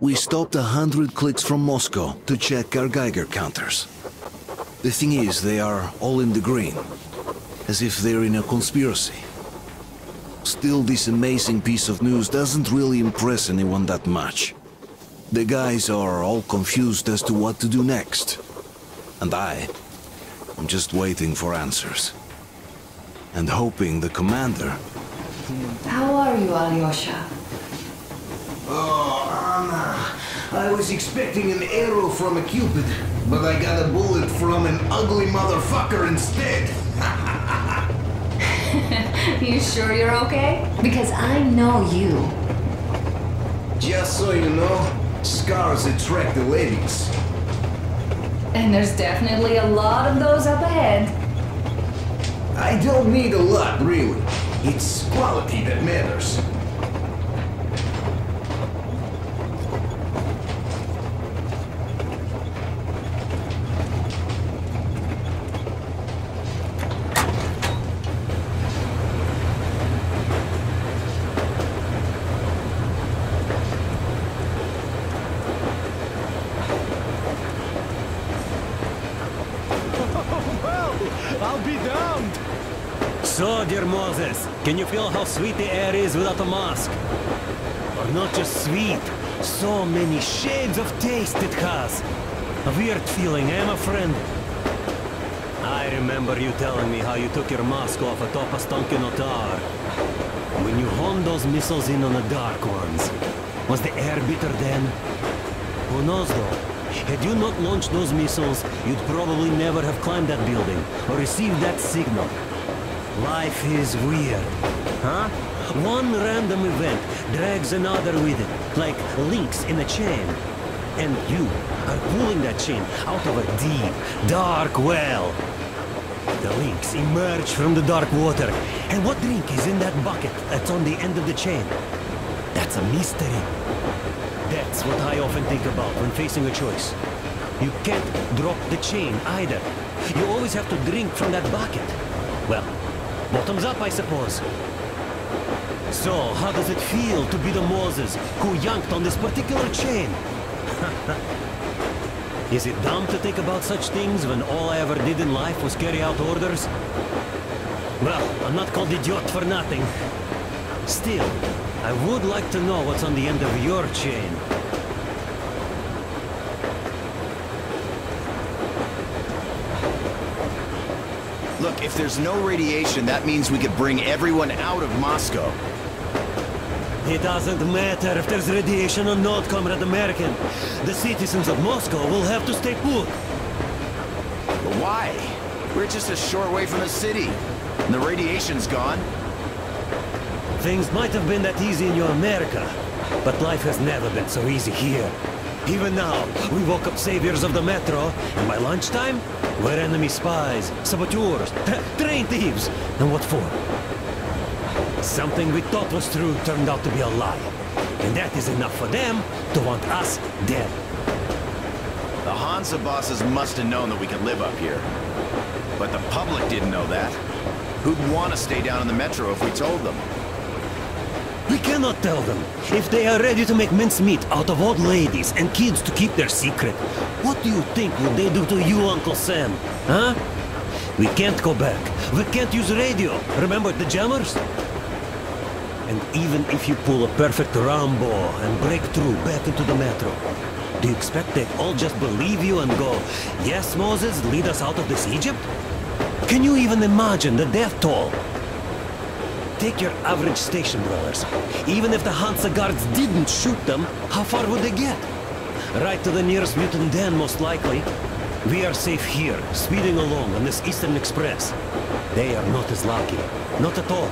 We stopped 100 clicks from Moscow to check our Geiger counters. The thing is, they are all in the green, as if they're in a conspiracy. Still, this amazing piece of news doesn't really impress anyone that much. The guys are all confused as to what to do next. And I'm just waiting for answers. And hoping the commander... How are you, Alyosha? Oh, Anna, I was expecting an arrow from a cupid, but I got a bullet from an ugly motherfucker instead. You sure you're okay? Because I know you. Just so you know, scars attract the ladies. And there's definitely a lot of those up ahead. I don't need a lot, really. It's quality that matters. I'll be damned! So, dear Moses, can you feel how sweet the air is without a mask? Or not just sweet, so many shades of taste it has. A weird feeling, eh, my friend? I remember you telling me how you took your mask off atop a Stalking tower. When you honed those missiles in on the dark ones, was the air bitter then? Who knows though? Had you not launched those missiles, you'd probably never have climbed that building, or received that signal. Life is weird, huh? One random event drags another with it, like links in a chain. And you are pulling that chain out of a deep, dark well. The links emerge from the dark water, and what drink is in that bucket that's on the end of the chain? That's a mystery. That's what I often think about when facing a choice. You can't drop the chain either. You always have to drink from that bucket. Well, bottoms up, I suppose. So, how does it feel to be the Moses who yanked on this particular chain? Is it dumb to think about such things when all I ever did in life was carry out orders? Well, I'm not called idiot for nothing. Still, I would like to know what's on the end of your chain. Look, if there's no radiation, that means we could bring everyone out of Moscow. It doesn't matter if there's radiation or not, Comrade American. The citizens of Moscow will have to stay put. But why? We're just a short way from the city, and the radiation's gone. Things might have been that easy in your America, but life has never been so easy here. Even now, we woke up saviors of the metro, and by lunchtime, we're enemy spies, saboteurs, train thieves. And what for? Something we thought was true turned out to be a lie. And that is enough for them to want us dead. The Hansa bosses must have known that we could live up here. But the public didn't know that. Who'd want to stay down in the metro if we told them? We cannot tell them. If they are ready to make mincemeat out of old ladies and kids to keep their secret, what do you think would they do to you, Uncle Sam? Huh? We can't go back. We can't use radio. Remember the jammers? And even if you pull a perfect Rambo and break through back into the metro, do you expect they'd all just believe you and go, "Yes, Moses, lead us out of this Egypt"? Can you even imagine the death toll? Take your average station dwellers. Even if the Hansa guards didn't shoot them, how far would they get? Right to the nearest mutant den, most likely. We are safe here, speeding along on this Eastern Express. They are not as lucky. Not at all.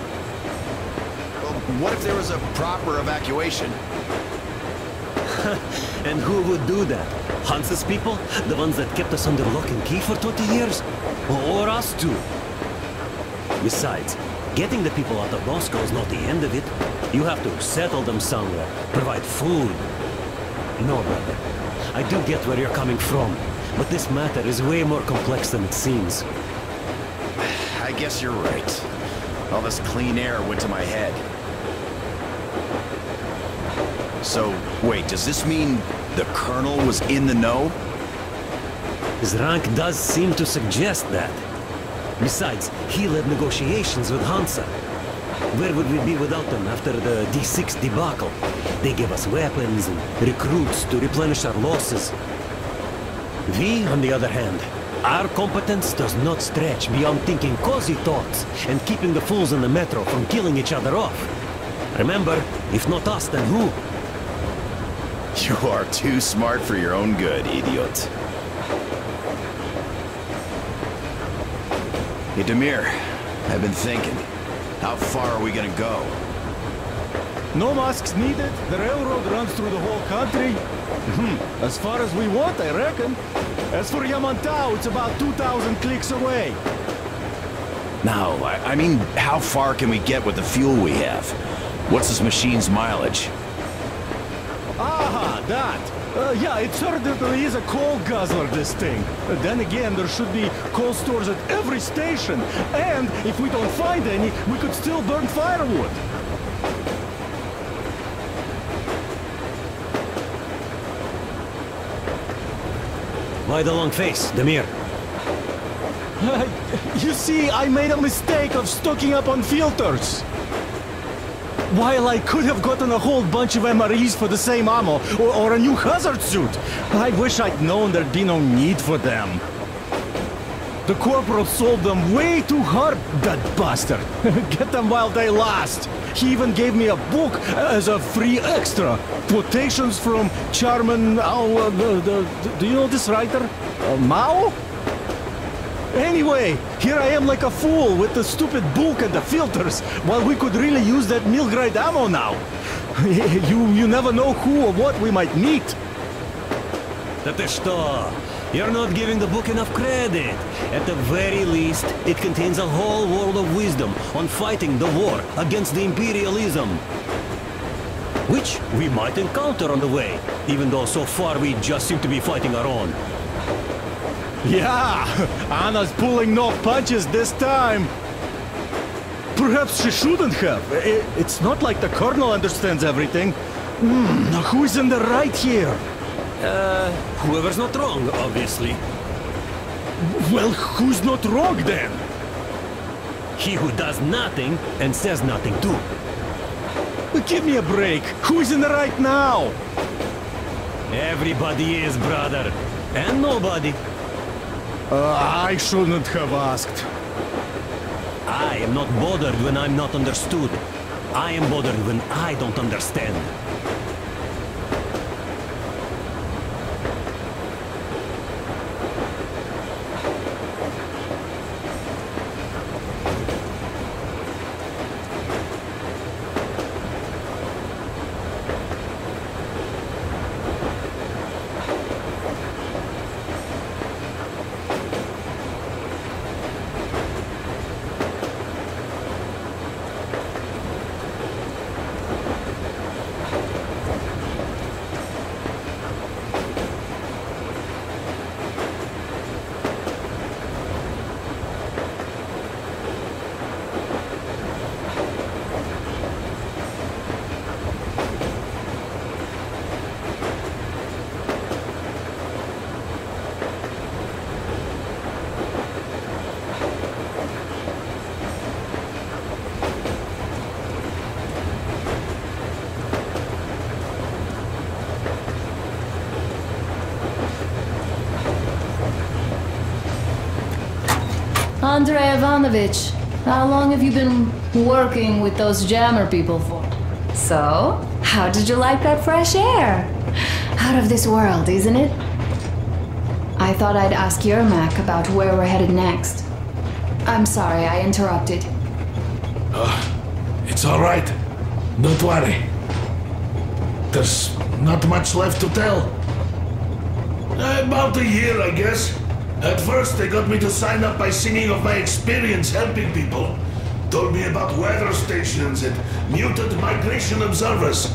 Well, what if there was a proper evacuation? And who would do that? Hansa's people? The ones that kept us under lock and key for 20 years? Or us too? Besides, getting the people out of Moscow is not the end of it. You have to settle them somewhere, provide food. No, brother. I do get where you're coming from, but this matter is way more complex than it seems. I guess you're right. All this clean air went to my head. So, wait, does this mean the Colonel was in the know? His rank does seem to suggest that. Besides, he led negotiations with Hansa. Where would we be without them after the D6 debacle? They gave us weapons and recruits to replenish our losses. We, on the other hand, our competence does not stretch beyond thinking cozy thoughts and keeping the fools in the metro from killing each other off. Remember, if not us, then who? You are too smart for your own good, idiot. Hey, Demir, I've been thinking. How far are we gonna go? No masks needed. The railroad runs through the whole country. As far as we want, I reckon. As for Yamantau, it's about 2,000 clicks away. No, I mean, how far can we get with the fuel we have? What's this machine's mileage? Aha, that. Yeah, it certainly is a coal guzzler, this thing. Then again, there should be coal stores at every station. And if we don't find any, we could still burn firewood. Why the long face, Demir? You see, I made a mistake of stocking up on filters. While I could have gotten a whole bunch of MREs for the same ammo, or a new hazard suit, I wish I'd known there'd be no need for them. The corporal sold them way too hard, that bastard. Get them while they last. He even gave me a book as a free extra. Quotations from Chairman, do you know this writer? Mao? Anyway, here I am like a fool with the stupid book and the filters, while we could really use that meal-grade ammo now. You never know who or what we might meet. That is что? You're not giving the book enough credit. At the very least, it contains a whole world of wisdom on fighting the war against the imperialism. Which we might encounter on the way, even though so far we just seem to be fighting our own. Yeah, Anna's pulling no punches this time. Perhaps she shouldn't have. It's not like the Colonel understands everything. Who's in the right here? Whoever's not wrong, obviously. Well, who's not wrong then? He who does nothing and says nothing too. Give me a break. Who's in the right now? Everybody is, brother. And nobody. I shouldn't have asked. I am not bothered when I'm not understood. I am bothered when I don't understand. Andrei Ivanovich, how long have you been working with those jammer people for? So, how did you like that fresh air? Out of this world, isn't it? I thought I'd ask Yermak about where we're headed next. I'm sorry, I interrupted. It's all right. Don't worry. There's not much left to tell. About a year, I guess. At first, they got me to sign up by singing of my experience helping people. Told me about weather stations and mutant migration observers.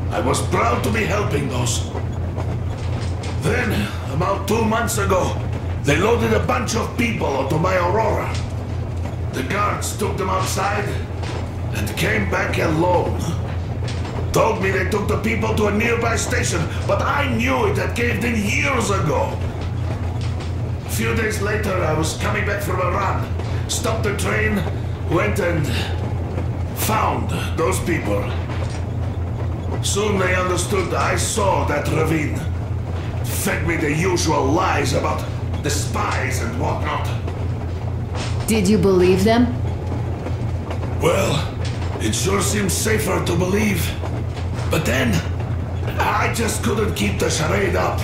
I was proud to be helping those. Then, about 2 months ago, they loaded a bunch of people onto my Aurora. The guards took them outside and came back alone. Told me they took the people to a nearby station, but I knew it had caved in years ago. A few days later, I was coming back from a run. Stopped the train, went and found those people. Soon they understood I saw that ravine. Fed me the usual lies about the spies and whatnot. Did you believe them? Well, it sure seems safer to believe. But then, I just couldn't keep the charade up.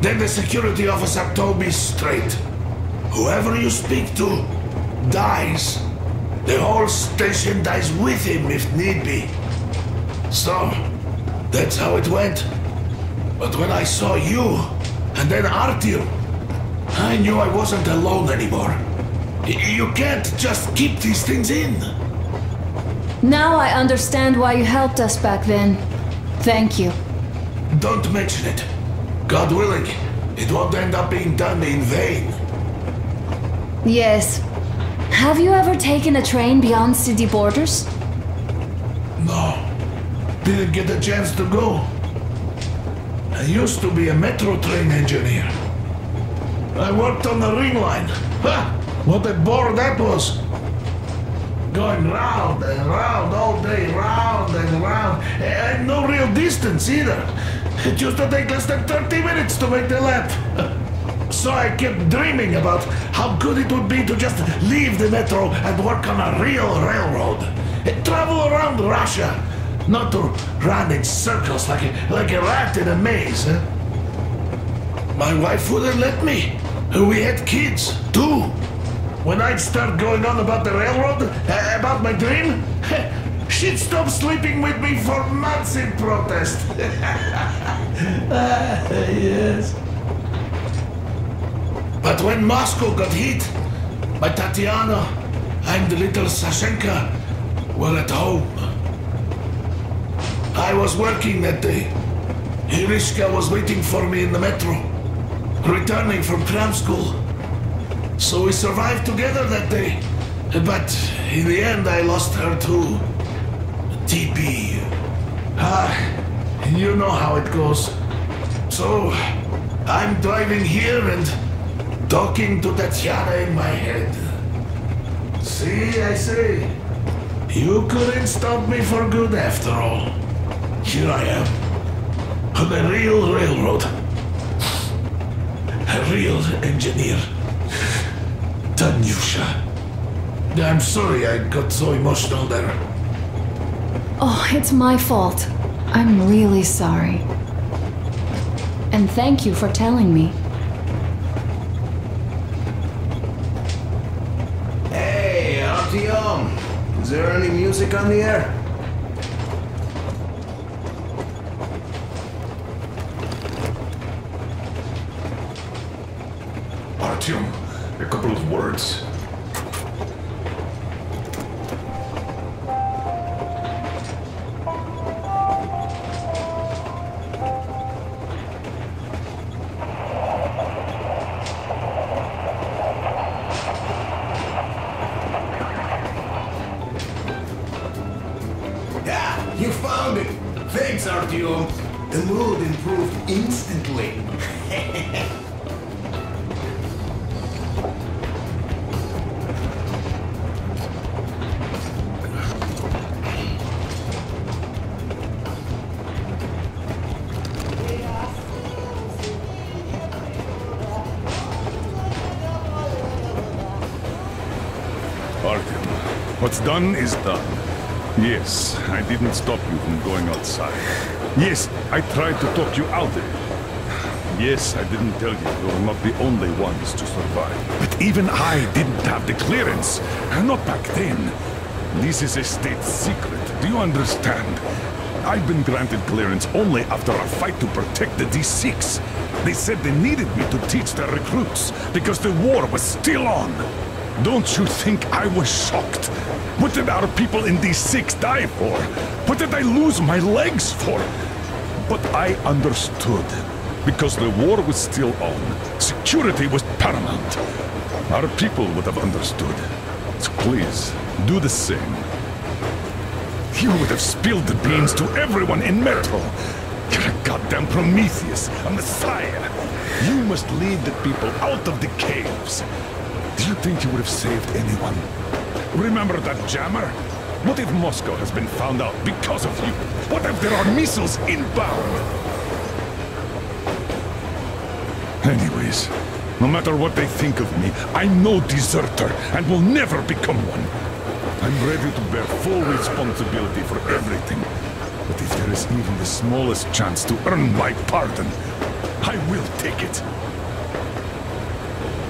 Then the security officer told me straight. Whoever you speak to dies. The whole station dies with him if need be. So, that's how it went. But when I saw you, and then Artyom, I knew I wasn't alone anymore. You can't just keep these things in. Now I understand why you helped us back then. Thank you. Don't mention it. God willing, it won't end up being done in vain. Yes. Have you ever taken a train beyond city borders? No. Didn't get a chance to go. I used to be a metro train engineer. I worked on the ring line. Ha! What a bore that was. Going round and round all day, round and round. And no real distance either. It used to take less than 30 minutes to make the lap. So I kept dreaming about how good it would be to just leave the metro and work on a real railroad. Travel around Russia, not to run in circles like a rat in a maze. My wife wouldn't let me. We had kids, too. When I'd start going on about the railroad, about my dream, she'd stop sleeping with me for months in protest. Yes. But when Moscow got hit, my Tatiana and the little Sashenka were at home. I was working that day. Irishka was waiting for me in the metro, returning from cram school. So we survived together that day. But in the end, I lost her too. TP. You know how it goes. So, I'm driving here and talking to Tatiana in my head. See, I say, you couldn't stop me for good after all. Here I am, on a real railroad. A real engineer. Tanyusha. I'm sorry I got so emotional there. Oh, it's my fault. I'm really sorry. And thank you for telling me. Hey, Artyom. Is there any music on the air? Artyom, a couple of words. Yeah, you found it. Thanks, Artyom. The mood improved instantly. Artyom, what's done is done. Yes, I didn't stop you from going outside. Yes, I tried to talk you out of it. Yes, I didn't tell you you were not the only ones to survive. But even I didn't have the clearance. Not back then. This is a state secret. Do you understand? I've been granted clearance only after a fight to protect the D6. They said they needed me to teach their recruits because the war was still on. Don't you think I was shocked? What did our people in D6 die for? What did I lose my legs for? But I understood. Because the war was still on. Security was paramount. Our people would have understood. So please, do the same. You would have spilled the beans to everyone in Metro. You're a goddamn Prometheus, a messiah. You must lead the people out of the caves. Do you think you would have saved anyone? Remember that jammer? What if Moscow has been found out because of you? What if there are missiles inbound? Anyways, no matter what they think of me, I'm no deserter and will never become one. I'm ready to bear full responsibility for everything. But if there is even the smallest chance to earn my pardon, I will take it.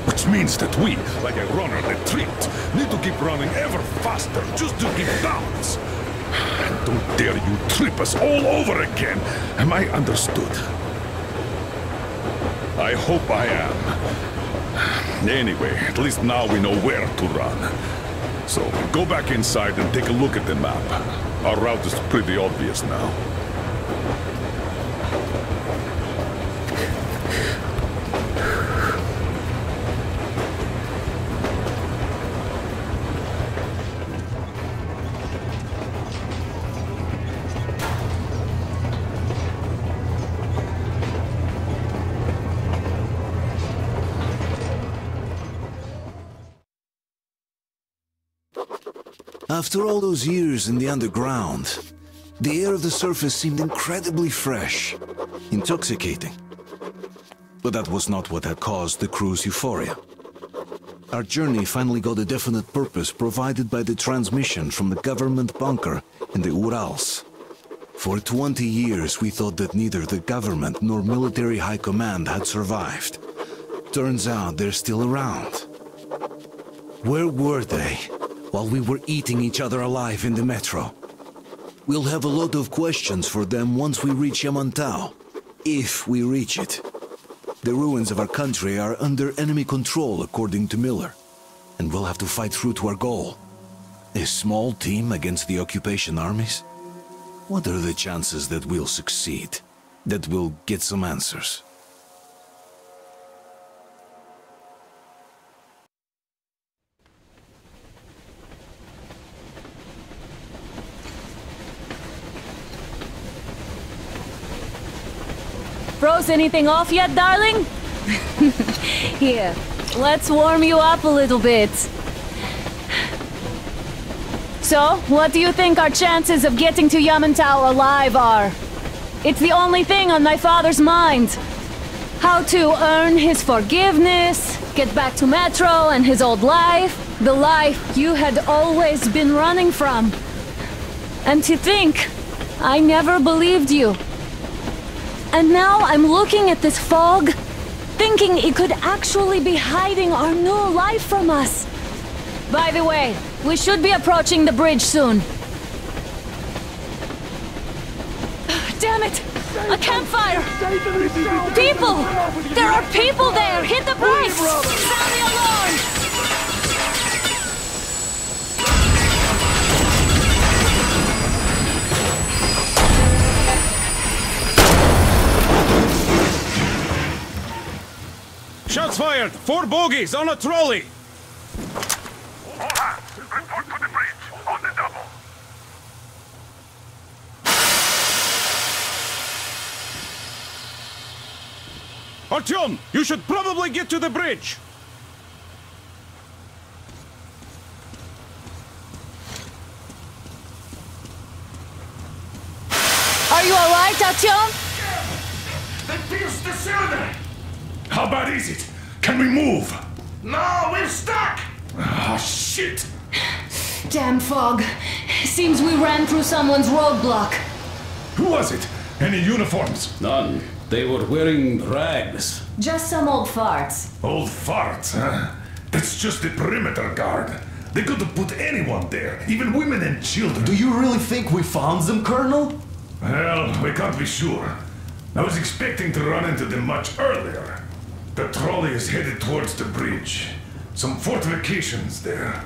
Which means that we, like a runner that tripped, need to keep running ever faster just to keep balance. And don't dare you trip us all over again. Am I understood? I hope I am. Anyway, at least now we know where to run. So, go back inside and take a look at the map. Our route is pretty obvious now. After all those years in the underground, the air of the surface seemed incredibly fresh, intoxicating. But that was not what had caused the crew's euphoria. Our journey finally got a definite purpose provided by the transmission from the government bunker in the Urals. For 20 years we thought that neither the government nor military high command had survived. Turns out they're still around. Where were they while we were eating each other alive in the metro? We'll have a lot of questions for them once we reach Yamantau, if we reach it. The ruins of our country are under enemy control, according to Miller, and we'll have to fight through to our goal. A small team against the occupation armies? What are the chances that we'll succeed? That we'll get some answers? Froze anything off yet, darling? Here, let's warm you up a little bit. So, what do you think our chances of getting to Yamantau alive are? It's the only thing on my father's mind. How to earn his forgiveness, get back to Metro and his old life, the life you had always been running from. And to think, I never believed you. And now I'm looking at this fog, thinking it could actually be hiding our new life from us. By the way, we should be approaching the bridge soon. Damn it! A campfire! People! There are people there! Hit the brakes! Sound the alarm! Shots fired! 4 bogies on a trolley! All hands, report to the bridge, on the double. Artyom, you should probably get to the bridge! Are you alright, Artyom? They pierced the cylinder! How bad is it? Can we move? No, we're stuck! Ah, shit! Damn fog. Seems we ran through someone's roadblock. Who was it? Any uniforms? None. They were wearing rags. Just some old farts. Old farts, huh? That's just the perimeter guard. They could have put anyone there, even women and children. Do you really think we found them, Colonel? Well, we can't be sure. I was expecting to run into them much earlier. The trolley is headed towards the bridge. Some fortifications there.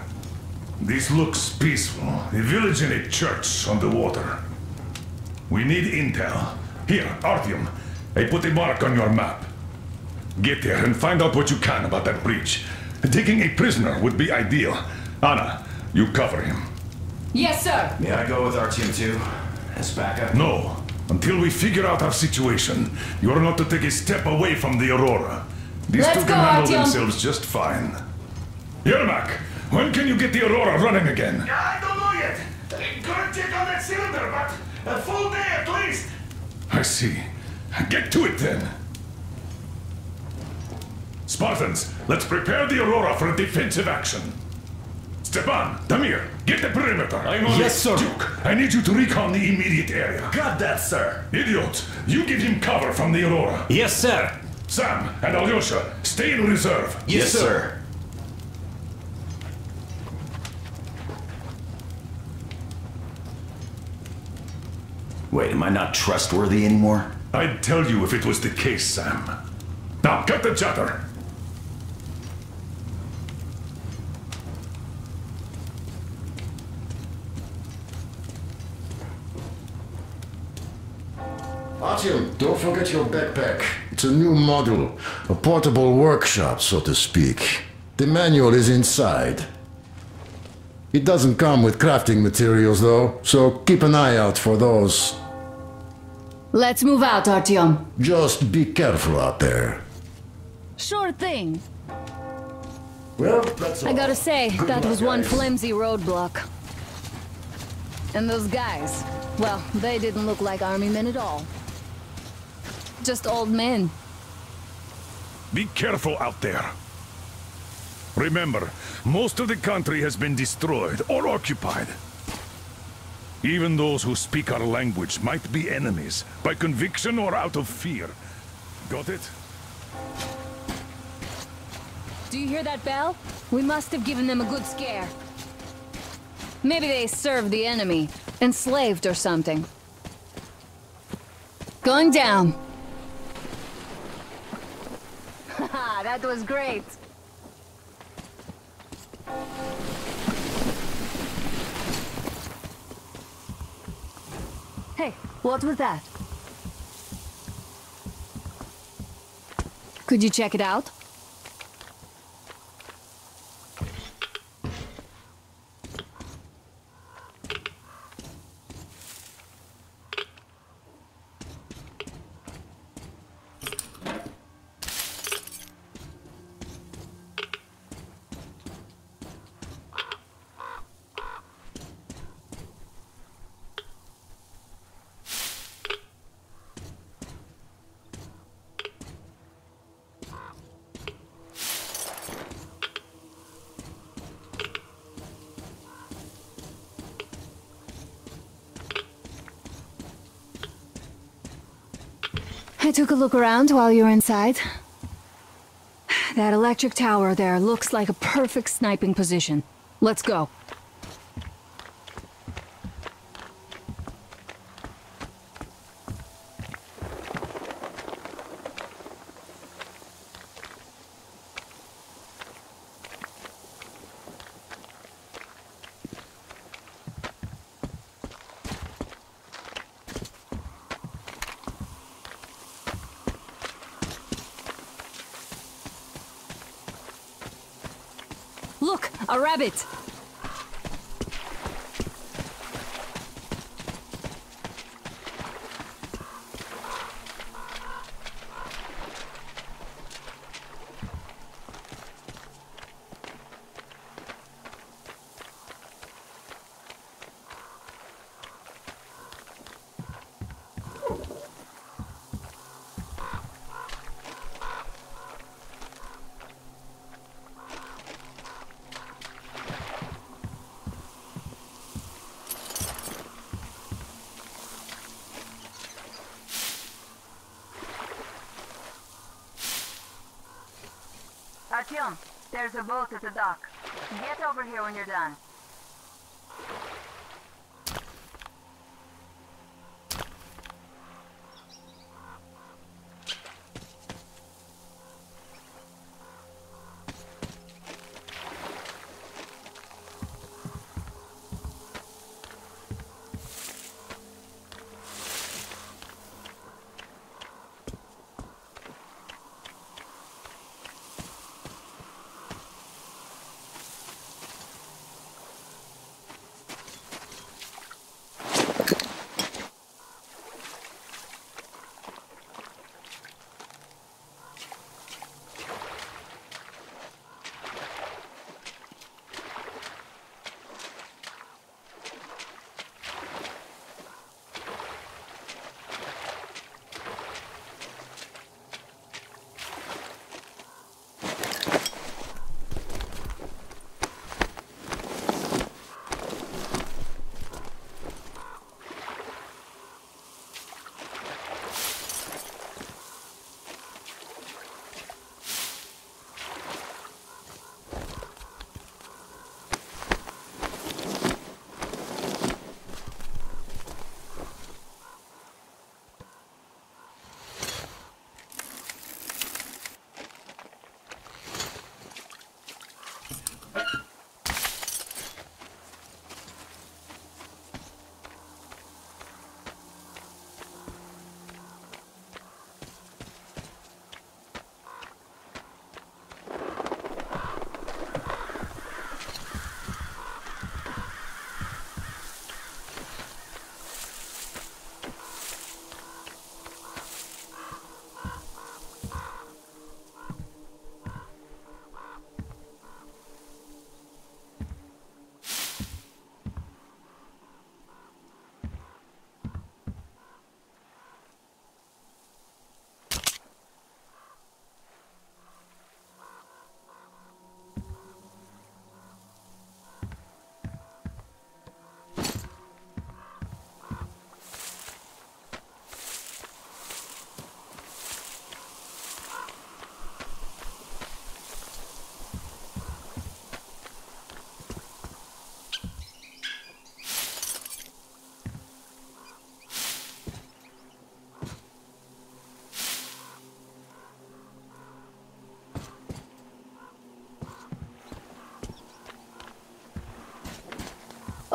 This looks peaceful. A village and a church on the water. We need intel. Here, Artyom, I put a mark on your map. Get there and find out what you can about that bridge. Taking a prisoner would be ideal. Anna, you cover him. Yes, sir. May I go with Artyom too? As backup? No. Until we figure out our situation, you are not to take a step away from the Aurora. These Let's two go, can handle Artyom. themselves just fine. Yermak, when can you get the Aurora running again? I don't know yet. Gotta check on that cylinder, but a full day at least. I see. Get to it then. Spartans, let's prepare the Aurora for a defensive action. Stepan, Damir, get the perimeter. I'm on Yes, sir. Duke, I need you to recon the immediate area. Got that, sir. Idiot, you give him cover from the Aurora. Yes, sir. Sam and Alyosha, stay in reserve. Yes, sir. Wait, am I not trustworthy anymore? I'd tell you if it was the case, Sam. Now, cut the chatter. Artyom, don't forget your backpack. It's a new model, a portable workshop, so to speak. The manual is inside. It doesn't come with crafting materials, though, so keep an eye out for those. Let's move out, Artyom. Just be careful out there. Sure thing. Well, that's all. I gotta say, Good that luck, was one guys. flimsy roadblock. And those guys, well, they didn't look like army men at all. Just old men. Be careful out there. Remember, most of the country has been destroyed or occupied. Even those who speak our language might be enemies, by conviction or out of fear. Got it? Do you hear that bell? We must have given them a good scare. Maybe they served the enemy, enslaved or something. Going down. Haha, that was great. Hey, what was that? Could you check it out? I took a look around while you were inside. That electric tower there looks like a perfect sniping position. Let's go. Look, a rabbit! Artyom, there's a boat at the dock. Get over here when you're done.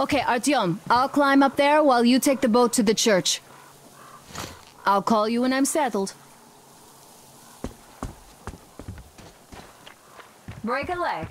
Okay, Artyom, I'll climb up there while you take the boat to the church. I'll call you when I'm settled. Break a leg.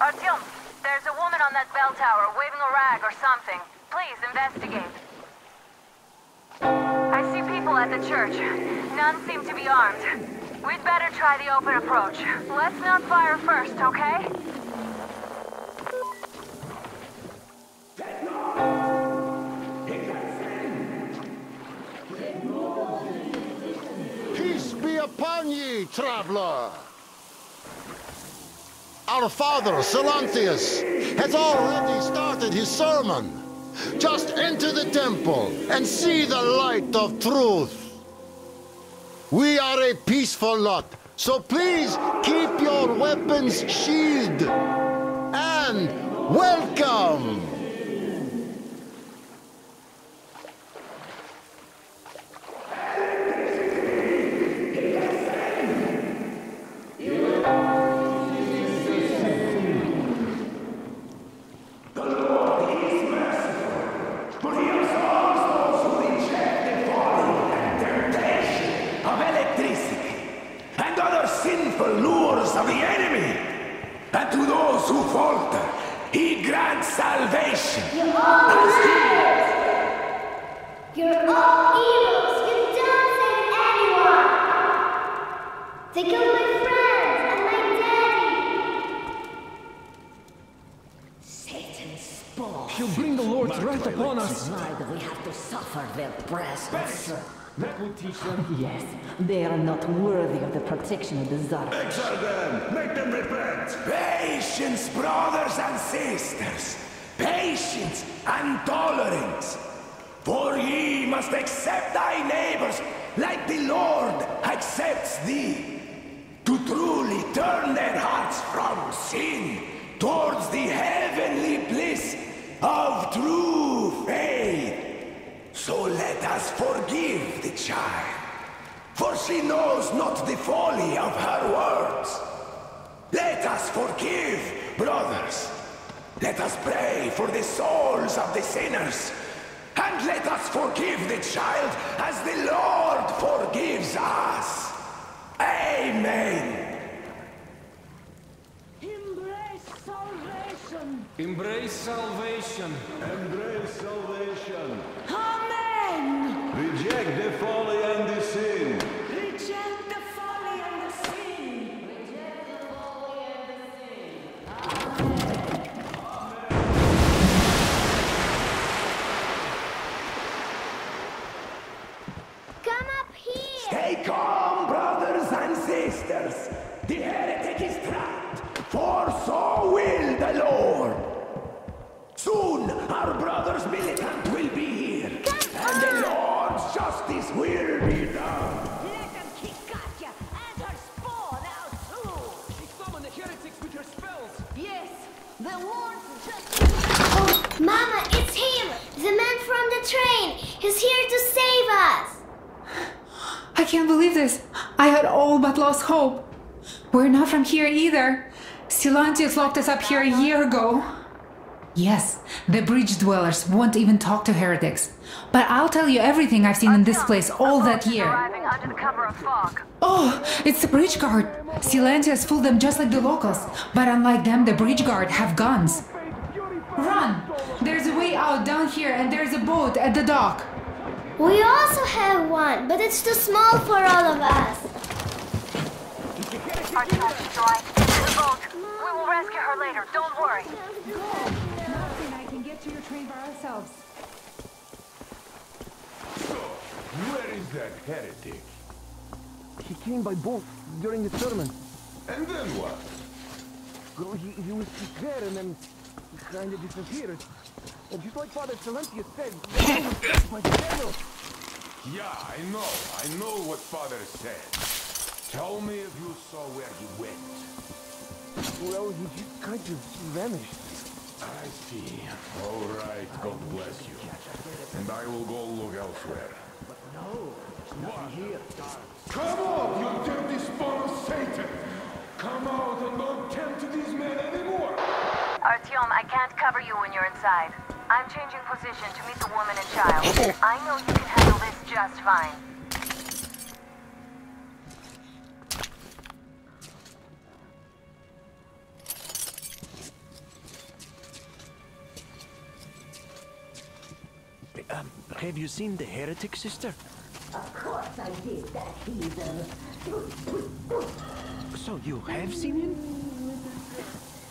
Artyom, there's a woman on that bell tower waving a rag or something. Please investigate. I see people at the church. None seem to be armed. We'd better try the open approach. Let's not fire first, okay? Peace be upon ye, traveler! Our father, Silantius, has already started his sermon. Just enter the temple and see the light of truth. We are a peaceful lot, so please keep your weapons sheathed. And welcome! Of the enemy, and to those who falter, he grants salvation. You're all evils. You don't save anyone. They killed my friends and my daddy. Satan's spawn. He'll bring the Lord's wrath upon us. Why do we have to suffer their presence? That will teach them. Yes, they are not worthy of the protection of the Tsar. Exile them! Make them repent! Patience, brothers and sisters! Patience and tolerance! For ye must accept thy neighbors like the Lord accepts thee. To truly turn their hearts from sin towards the heavenly bliss of true faith. So let us forgive the child, for she knows not the folly of her words. Let us forgive, brothers. Let us pray for the souls of the sinners, and let us forgive the child as the Lord forgives us. Amen. Embrace salvation. Embrace salvation. Embrace salvation. Amen. Reject the folly and the sin. Reject the folly and the sin. Reject the folly and the sin. Come up here. Stay calm, brothers and sisters. The heretic is trapped, for so will the Lord. Soon our brother's militant will be here, and the Lord's justice will be done. Let them kick Katya and her spawn out too. She summoned the heretics with her spells. Yes, the Lord's justice. Oh, Mama, it's him! The man from the train! He's here to save us! I can't believe this. I had all but lost hope. We're not from here either. Silantius locked us up here a year ago. Yes, the bridge dwellers won't even talk to heretics. But I'll tell you everything I've seen in this place all that year. Arriving under the cover of fog. Oh, it's the bridge guard. Silantius fooled them just like the locals. But unlike them, the bridge guard have guns. Run! There's a way out down here and there's a boat at the dock. We also have one, but it's too small for all of us. Artyom, she's alright. The boat. We will rescue her later. Don't worry. Martin and I can get to your train by ourselves. So, where is that heretic? He came by boat during the sermon. And then what? Well, he was just there and then he kind of disappeared. And just like Father Silentius said, my devil. Yeah, I know what Father said. Tell me if you saw where he went. Well, he just kind of vanished. I see. All right, God bless you. And I will go look elsewhere. But no, there's nothing here. Come out, you dirty spawn of Satan! Come out and don't tempt these men anymore! Artyom, I can't cover you when you're inside. I'm changing position to meet the woman and child. I know you can handle this just fine. Have you seen the heretic, sister? Of course I did, that heathen. So you have seen him?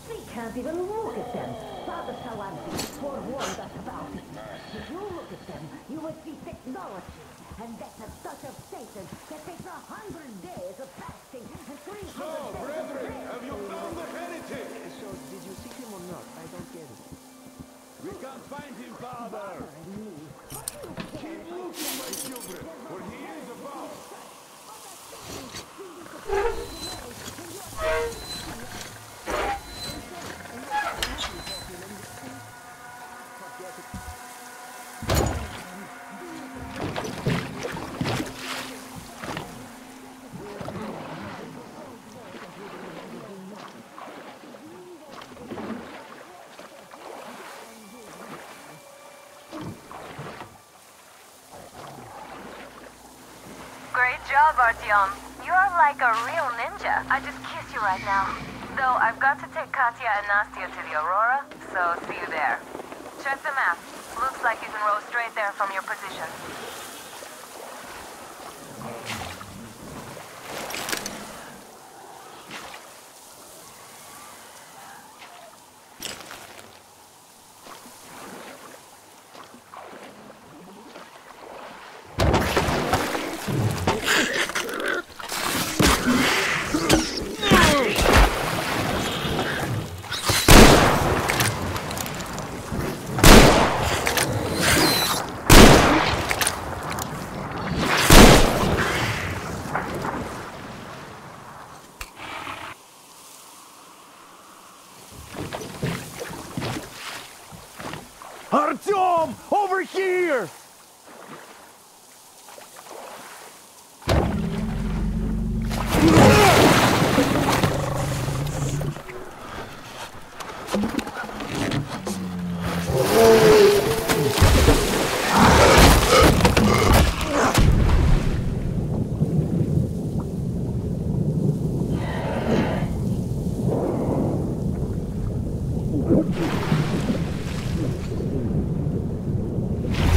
We can't even look at them. Father Salanti forewarned us about it. If you look at them, you will see technology. And that's a touch of Satan that takes 100 days of fasting and 300 days of brethren, have you found the heretic? So, did you see him or not? I don't get it. We can't find him, Father! Keep looking, my children, for he is about! Great job, Artyom. You're like a real ninja. I just kiss you right now. Though I've got to take Katya and Nastya to the Aurora, so see you there. Check the map. Looks like you can row straight there from your position. Artyom! Over here!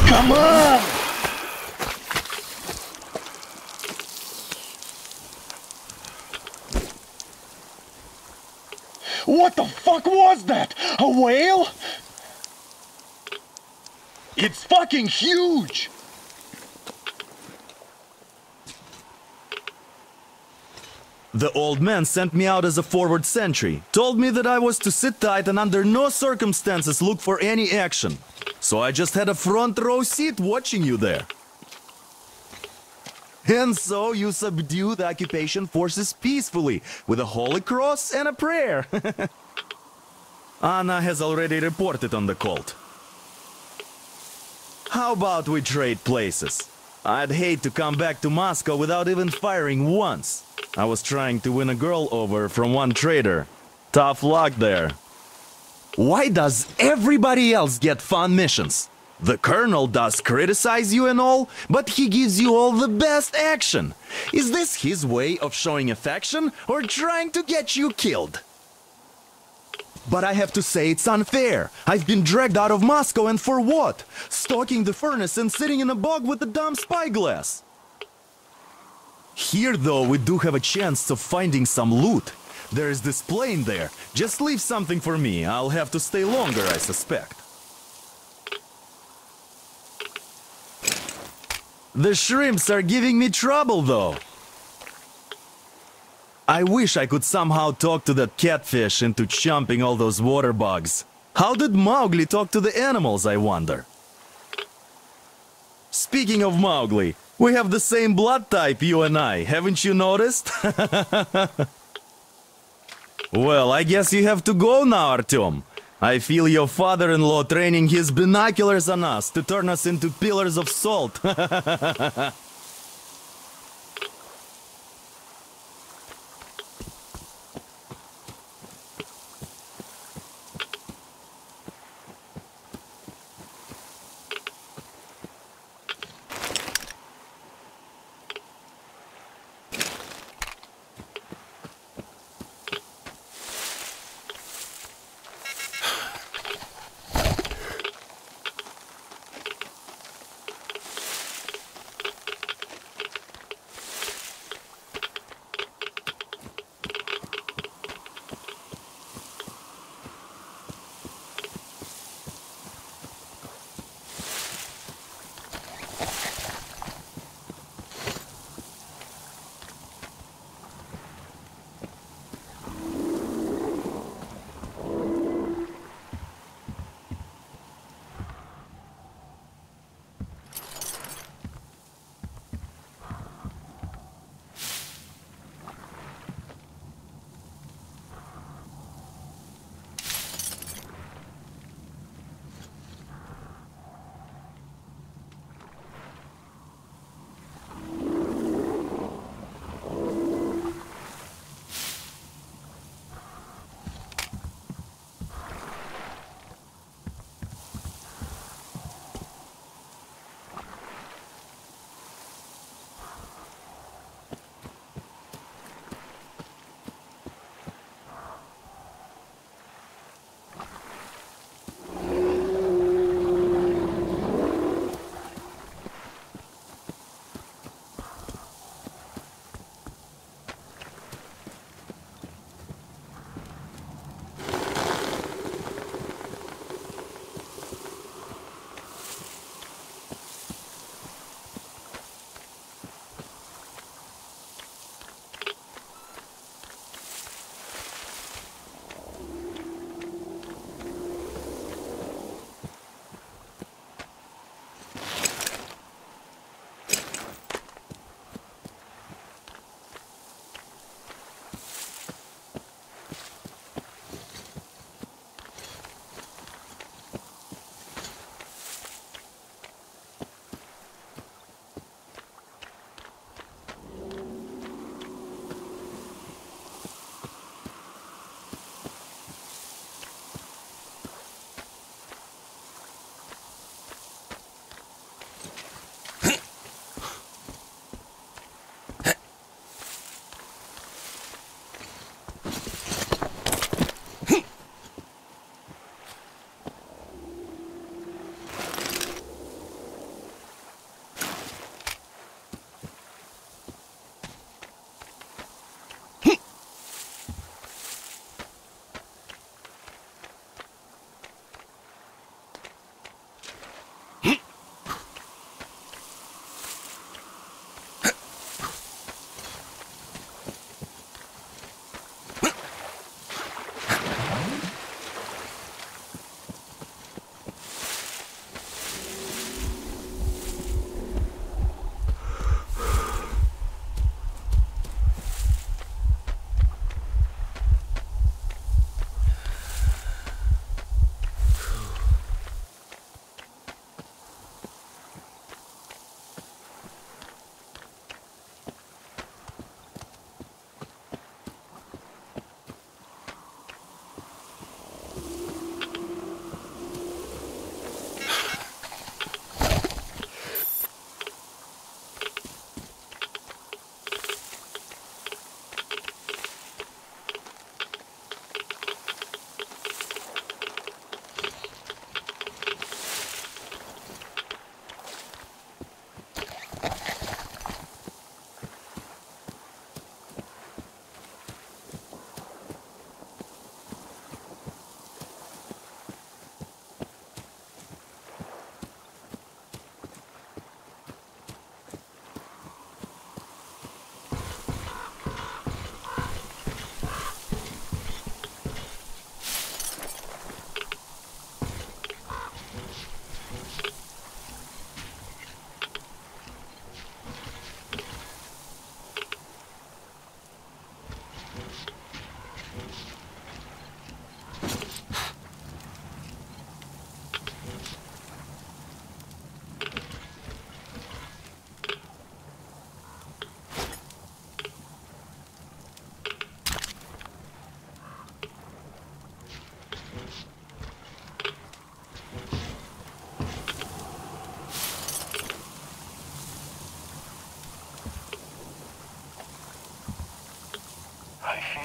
Come on! What the fuck was that? A whale? It's fucking huge! The old man sent me out as a forward sentry, told me that I was to sit tight and under no circumstances look for any action. So I just had a front row seat watching you there. And so you subdue the occupation forces peacefully, with a holy cross and a prayer. Anna has already reported on the cult. How about we trade places? I'd hate to come back to Moscow without even firing once. I was trying to win a girl over from one trader. Tough luck there. Why does everybody else get fun missions? The colonel does criticize you and all, but he gives you all the best action. Is this his way of showing affection or trying to get you killed? But I have to say it's unfair. I've been dragged out of Moscow, and for what? Stalking the furnace and sitting in a bog with a dumb spyglass. Here, though, we do have a chance of finding some loot. There is this plane there. Just leave something for me. I'll have to stay longer, I suspect. The shrimps are giving me trouble, though. I wish I could somehow talk to that catfish into chomping all those water bugs. How did Mowgli talk to the animals, I wonder? Speaking of Mowgli, we have the same blood type, you and I. Haven't you noticed? Well, I guess you have to go now, Artyom. I feel your father-in-law training his binoculars on us to turn us into pillars of salt.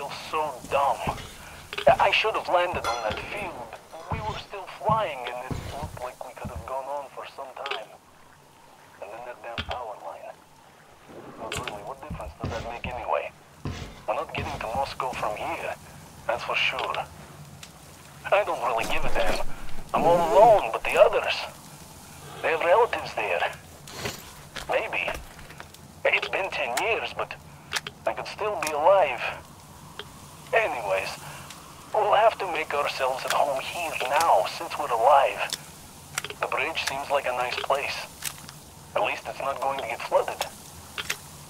feel so dumb. I should have landed on that field. We were still flying and it looked like we could have gone on for some time. And then that damn power line. But really, what difference does that make anyway? We're not getting to Moscow from here, that's for sure. I don't really give a damn. I'm all alone, but the others, they have relatives there. Maybe. It's been 10 years, but I could still be alive. Anyways, we'll have to make ourselves at home here now, since we're alive. The bridge seems like a nice place. At least it's not going to get flooded.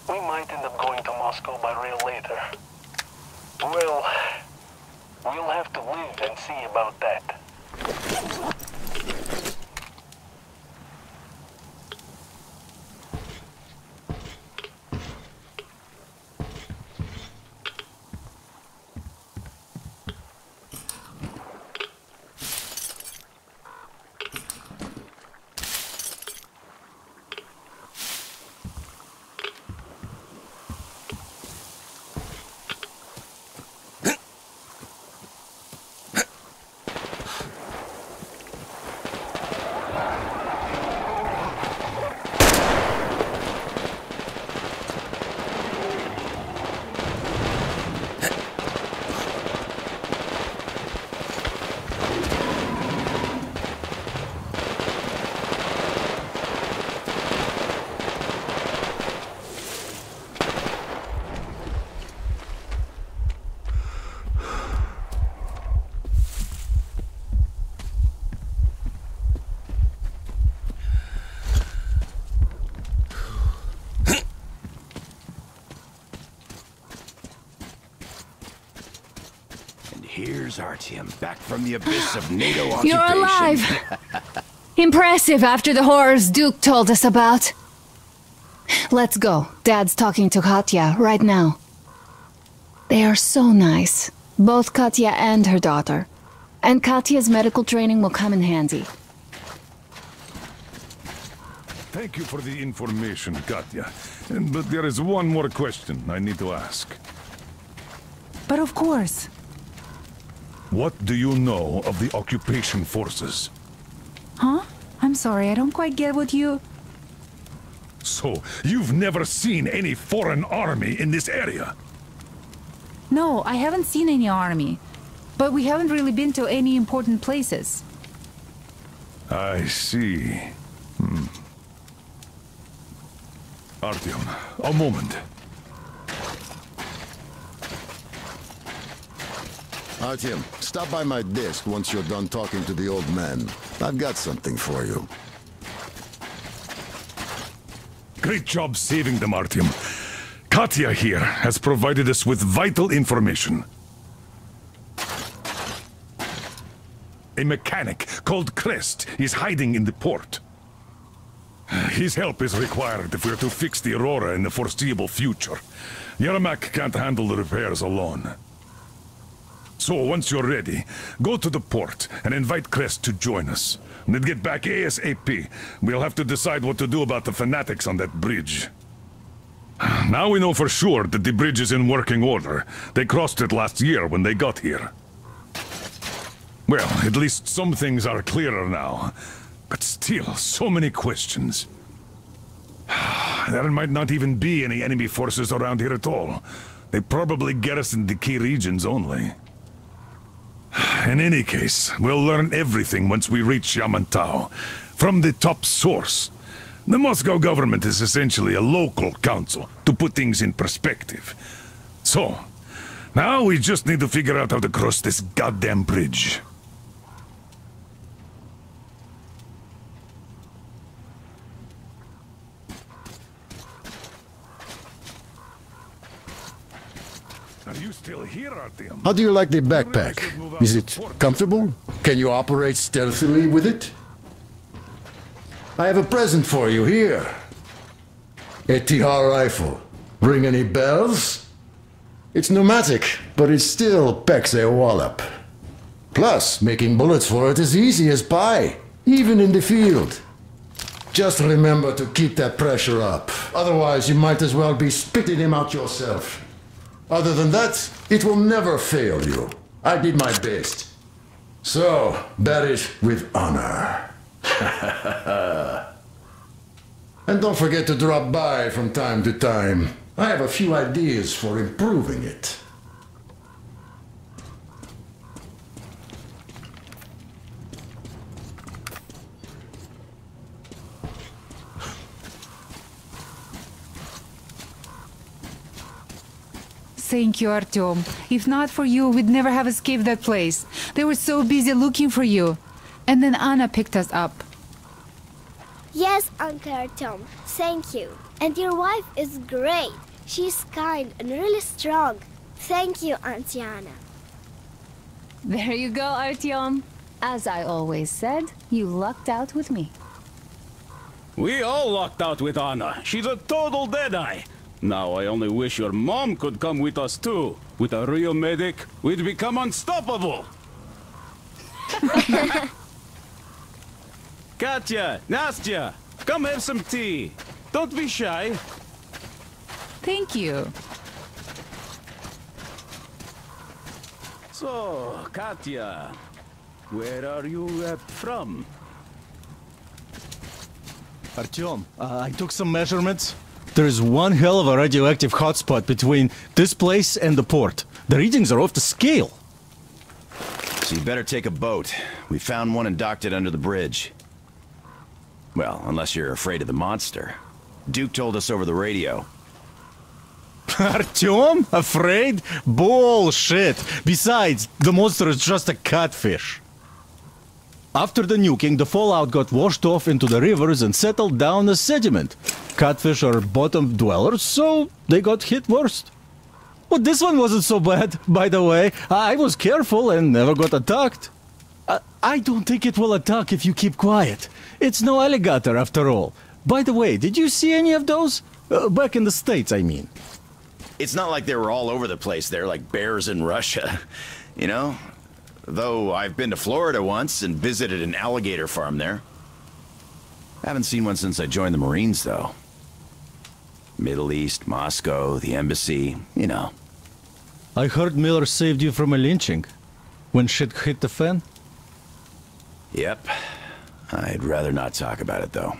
We might end up going to Moscow by rail later. Well, we'll have to live and see about that. Here's Artyom, back from the abyss of NATO occupation. You're alive! Impressive after the horrors Duke told us about. Let's go. Dad's talking to Katya right now. They are so nice. Both Katya and her daughter. And Katya's medical training will come in handy. Thank you for the information, Katya. But there is one more question I need to ask. But of course. What do you know of the occupation forces? Huh? I'm sorry, I don't quite get what you... So, you've never seen any foreign army in this area? No, I haven't seen any army. But we haven't really been to any important places. I see. Artyom, a moment. Artyom, stop by my desk once you're done talking to the old man. I've got something for you. Great job saving them, Artyom. Katya here has provided us with vital information. A mechanic called Krest is hiding in the port. His help is required if we're to fix the Aurora in the foreseeable future. Yermak can't handle the repairs alone. So, once you're ready, go to the port and invite Krest to join us. And then get back ASAP. We'll have to decide what to do about the fanatics on that bridge. Now we know for sure that the bridge is in working order. They crossed it last year when they got here. Well, at least some things are clearer now. But still, so many questions. There might not even be any enemy forces around here at all. They probably garrisoned the key regions only. In any case, we'll learn everything once we reach Yamantau. From the top source. The Moscow government is essentially a local council, to put things in perspective. So, now we just need to figure out how to cross this goddamn bridge. Are you still here, Artyom? How do you like the backpack? Is it comfortable? Can you operate stealthily with it? I have a present for you here. A TR rifle. Ring any bells? It's pneumatic, but it still packs a wallop. Plus, making bullets for it is easy as pie, even in the field. Just remember to keep that pressure up. Otherwise, you might as well be spitting him out yourself. Other than that, it will never fail you. I did my best. So, bear it with honor. And don't forget to drop by from time to time. I have a few ideas for improving it. Thank you, Artyom. If not for you, we'd never have escaped that place. They were so busy looking for you. And then Anna picked us up. Yes, Uncle Artyom. Thank you. And your wife is great. She's kind and really strong. Thank you, Auntie Anna. There you go, Artyom. As I always said, you lucked out with me. We all lucked out with Anna. She's a total deadeye. Now I only wish your mom could come with us too. With a real medic, we'd become unstoppable. Katya, Nastya, come have some tea. Don't be shy. Thank you. So, Katya, where are you from? Artyom, I took some measurements. There is one hell of a radioactive hotspot between this place and the port. The readings are off the scale. So you better take a boat. We found one and docked it under the bridge. Well, unless you're afraid of the monster. Duke told us over the radio. Artyom? Afraid? Bullshit! Besides, the monster is just a catfish. After the nuking, the fallout got washed off into the rivers and settled down as sediment. Catfish are bottom dwellers, so they got hit worst. But this one wasn't so bad, by the way. I was careful and never got attacked. I don't think it will attack if you keep quiet. It's no alligator after all. By the way, did you see any of those? Back in the States, I mean. It's not like they were all over the place there like bears in Russia, you know? Though I've been to Florida once and visited an alligator farm there. Haven't seen one since I joined the Marines, though. Middle East, Moscow, the embassy, you know. I heard Miller saved you from a lynching. When shit hit the fan? Yep. I'd rather not talk about it, though.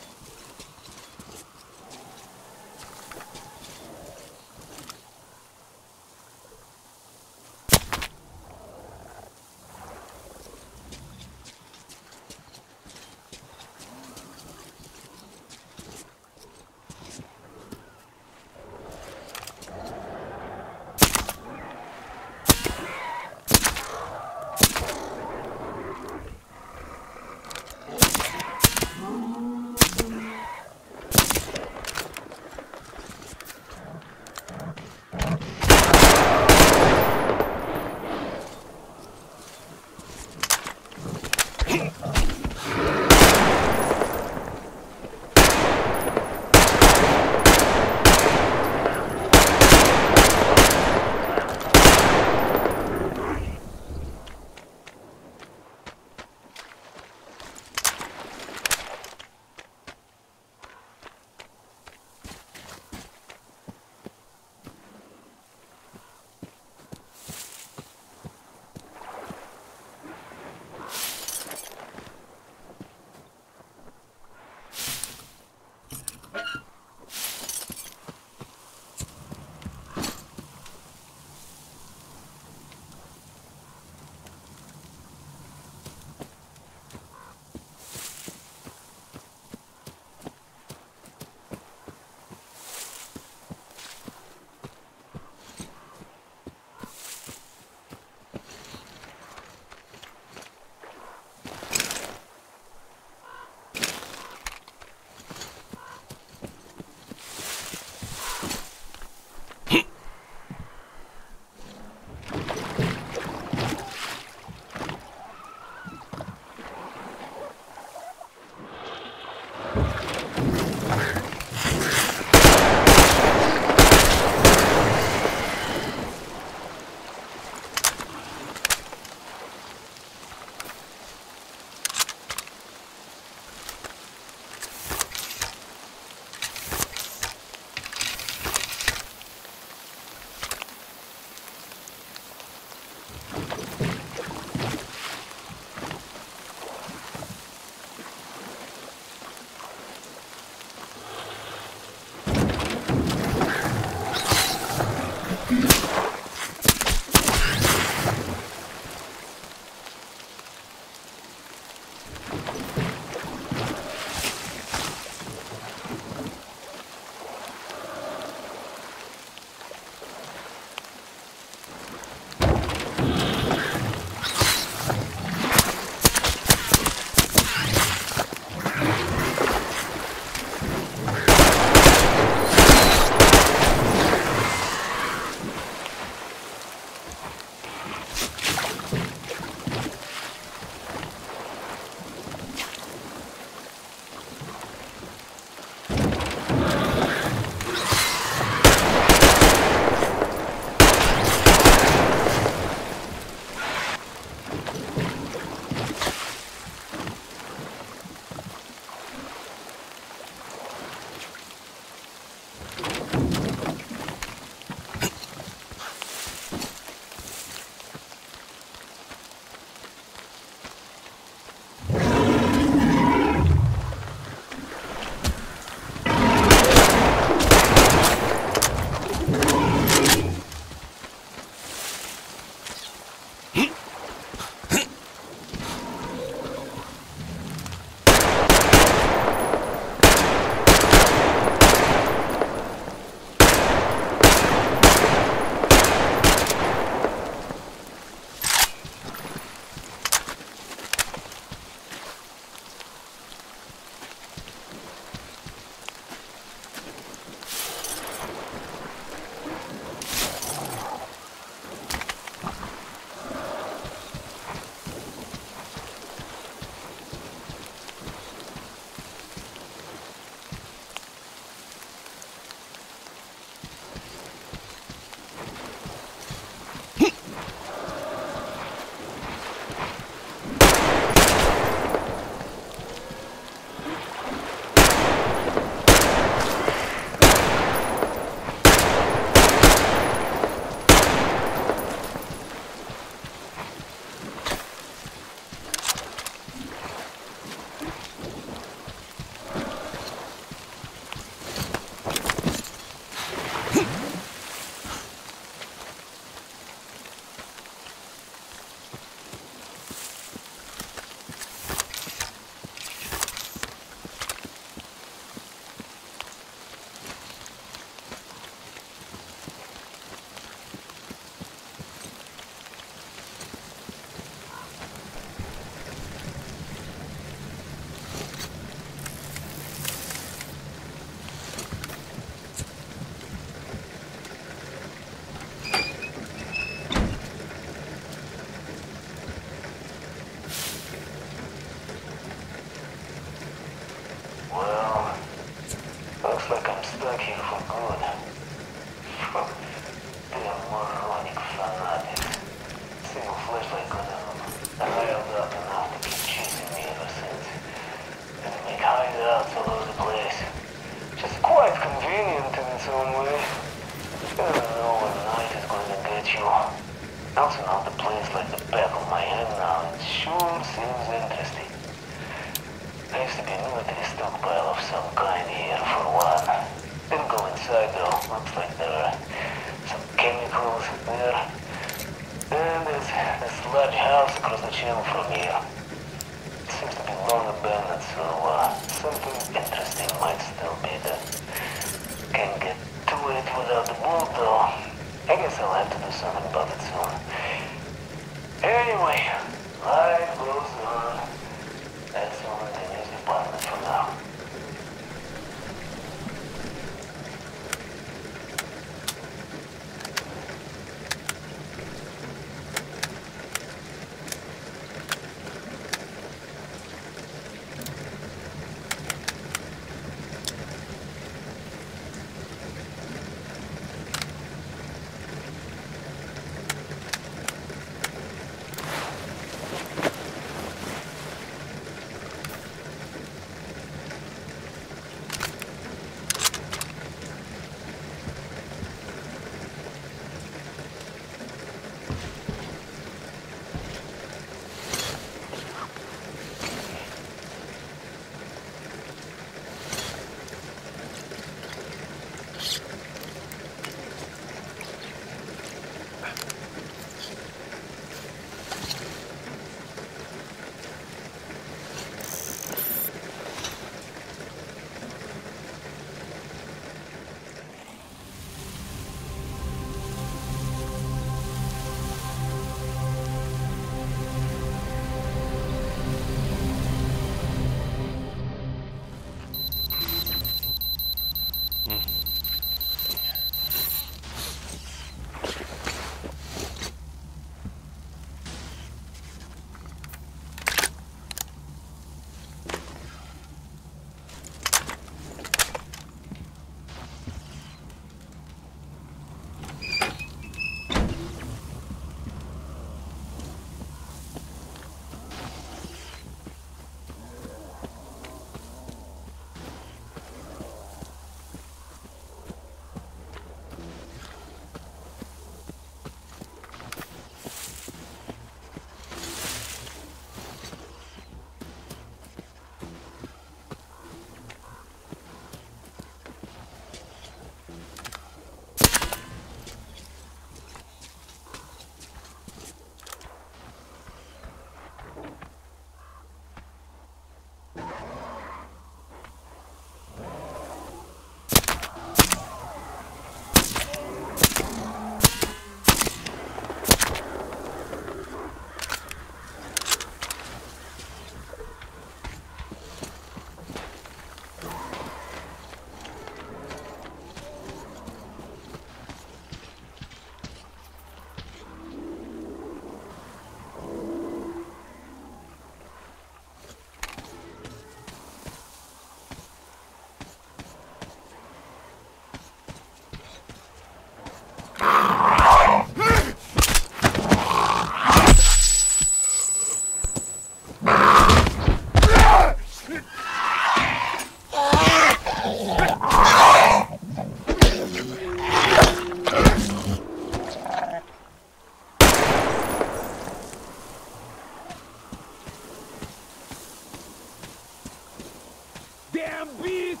damn beast!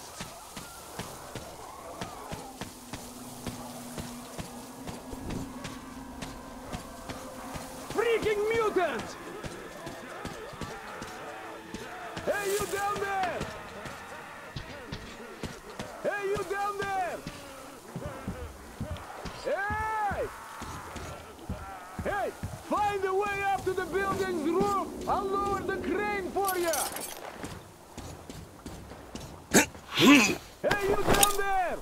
Freaking mutant! Hey, you down there! Hey, you down there! Hey! Hey! Find a way up to the building's roof! I'll lower the crane for you! Hey, you down there!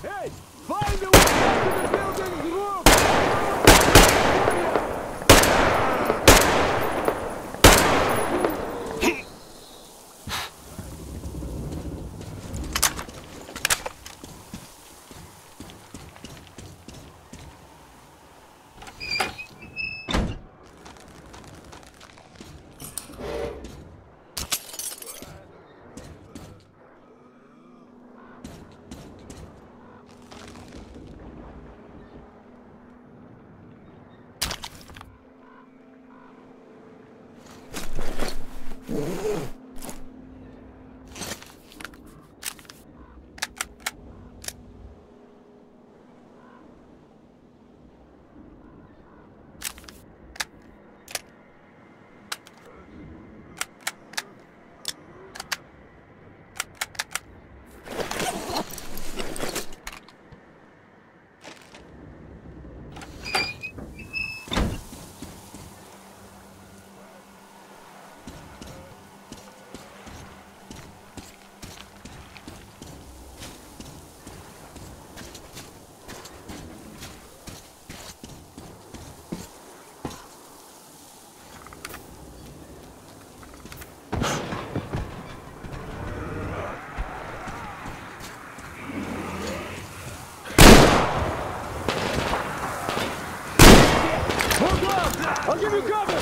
Hey! Find a way up to the building's roof! I'll give you cover!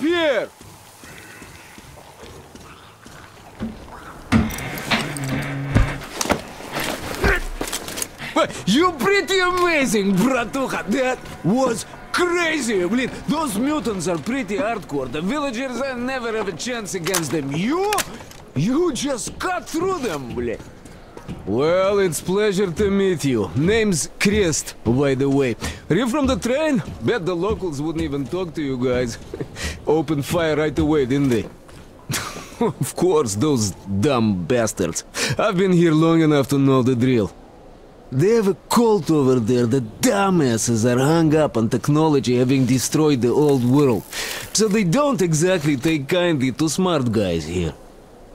Here! You pretty amazing, bratuха. That was crazy. Блин, those mutants are pretty hardcore. The villagers never have a chance against them. You just cut through them, блин. Well, it's pleasure to meet you. Name's Krest, by the way. Are you from the train? Bet the locals wouldn't even talk to you guys. Opened fire right away, didn't they? Of course, those dumb bastards. I've been here long enough to know the drill. They have a cult over there. The dumbasses are hung up on technology having destroyed the old world. So they don't exactly take kindly to smart guys here.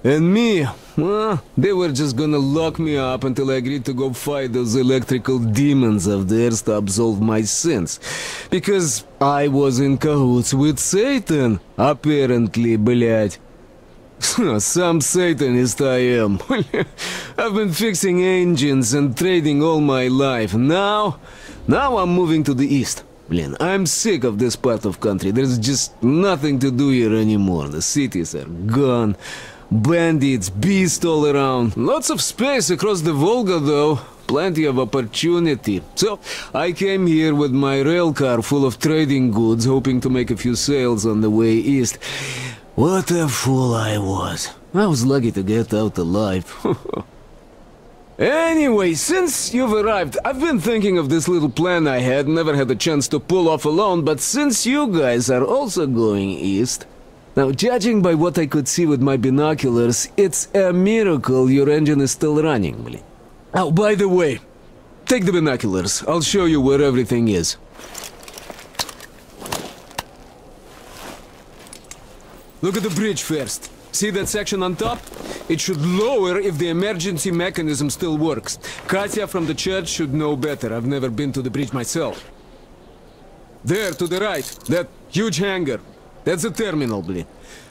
And me, well, they were just gonna lock me up until I agreed to go fight those electrical demons of theirs to absolve my sins. Because I was in cahoots with Satan, apparently, блядь. Some Satanist I am. I've been fixing engines and trading all my life. Now I'm moving to the east. Blin, I'm sick of this part of country. There's just nothing to do here anymore. The cities are gone. Bandits, beasts all around. Lots of space across the Volga, though. Plenty of opportunity. So, I came here with my rail car full of trading goods, hoping to make a few sales on the way east. What a fool I was. I was lucky to get out alive. Anyway, since you've arrived, I've been thinking of this little plan I had, never had a chance to pull off alone, but since you guys are also going east... Now, judging by what I could see with my binoculars, it's a miracle your engine is still running, Billy. Oh, by the way, take the binoculars. I'll show you where everything is. Look at the bridge first. See that section on top? It should lower if the emergency mechanism still works. Katya from the church should know better. I've never been to the bridge myself. There, to the right, that huge hangar. That's a terminal, blin.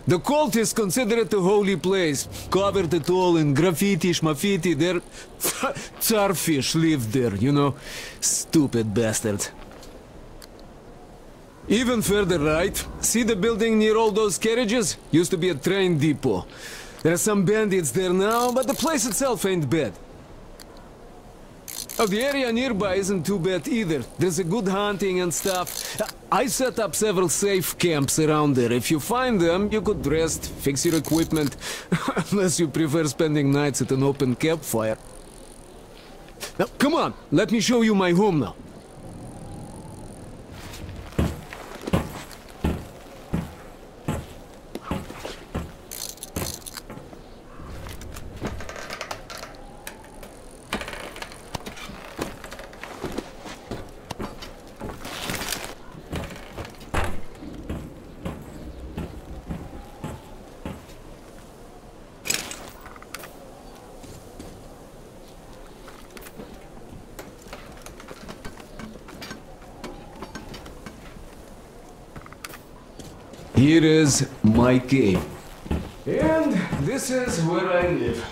The cultists consider it a holy place. Covered it all in graffiti, schmaffiti. Their starfish lived there, you know. Stupid bastards. Even further right, see the building near all those carriages? Used to be a train depot. There are some bandits there now, but the place itself ain't bad. Oh, the area nearby isn't too bad either. There's a good hunting and stuff. I set up several safe camps around there. If you find them, you could rest, fix your equipment. Unless you prefer spending nights at an open campfire. Now, come on, let me show you my home now. Here is my cave. And this is where I live.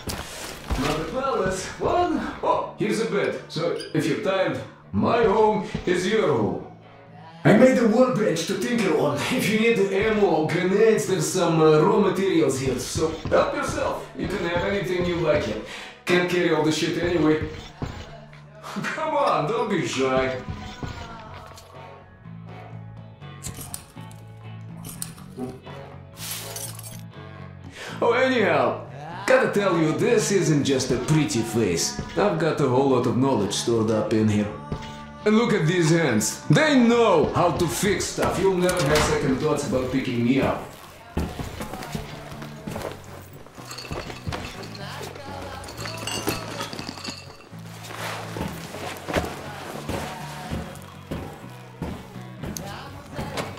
Not a palace, one. Oh, here's a bed. So if you're tired, my home is your home. I made a workbench to tinker on. If you need ammo or grenades, there's some raw materials here. So help yourself. You can have anything you like here. Can't carry all the shit anyway. Come on, don't be shy. Oh, anyhow, gotta tell you, this isn't just a pretty face. I've got a whole lot of knowledge stored up in here. And look at these hands. They know how to fix stuff. You'll never have second thoughts about picking me up.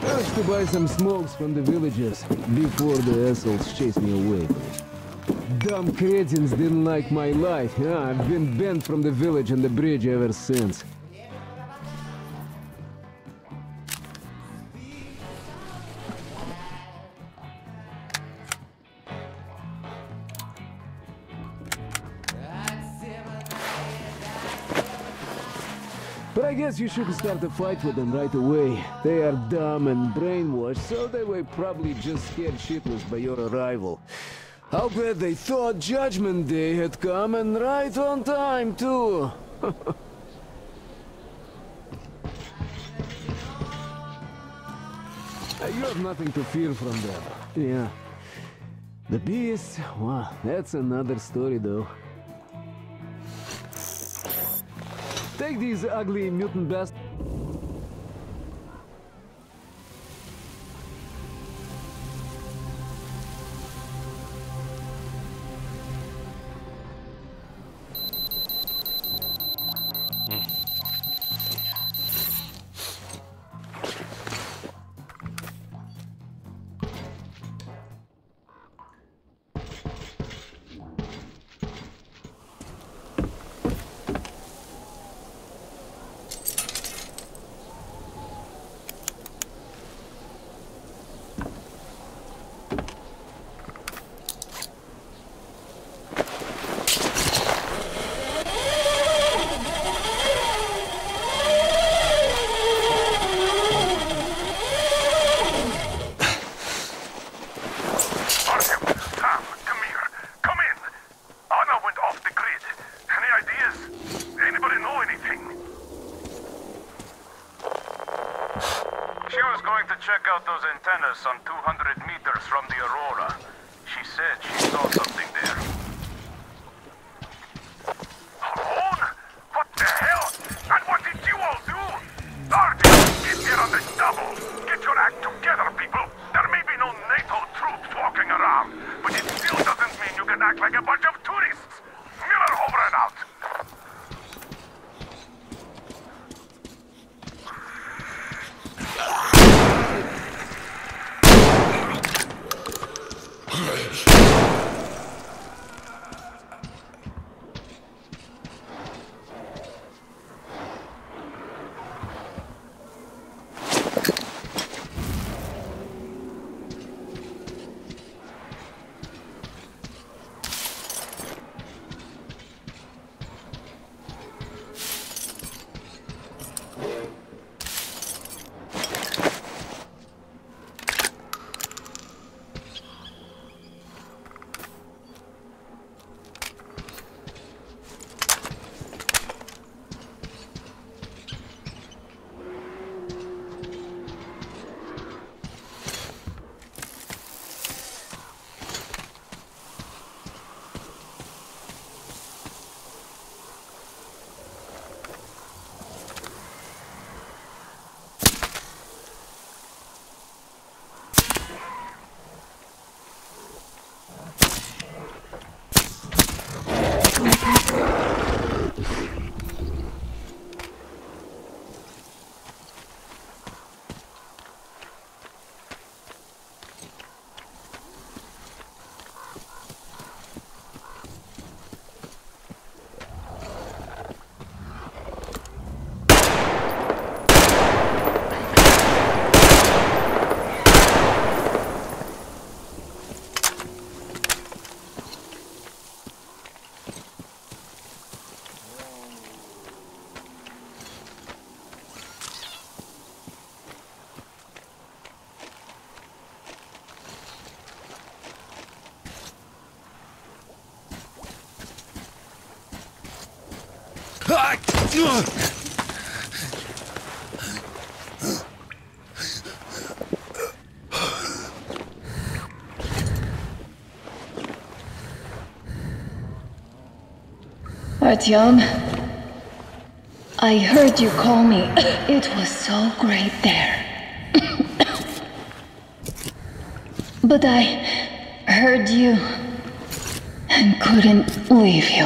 I used to buy some smokes from the villagers before the assholes chased me away. Dumb cretins didn't like my life. Yeah, I've been banned from the village and the bridge ever since. But I guess you shouldn't start a fight with them right away. They are dumb and brainwashed, so they were probably just scared shitless by your arrival. I'll bet they thought Judgment Day had come, and right on time, too. You have nothing to fear from them. Yeah. The beast, well, that's another story, though. Take these ugly mutant bastards. Check out those antennas some 200 meters from the Aurora. She said she saw something there. Alone? What the hell? And what did you all do? Artyom, get here on the double. Get your act together, people. There may be no NATO troops walking around, but it still doesn't mean you can act like a bunch of tourists. Miller over and out. Artyom, I heard you call me. It was so great there. But I heard you and couldn't leave you.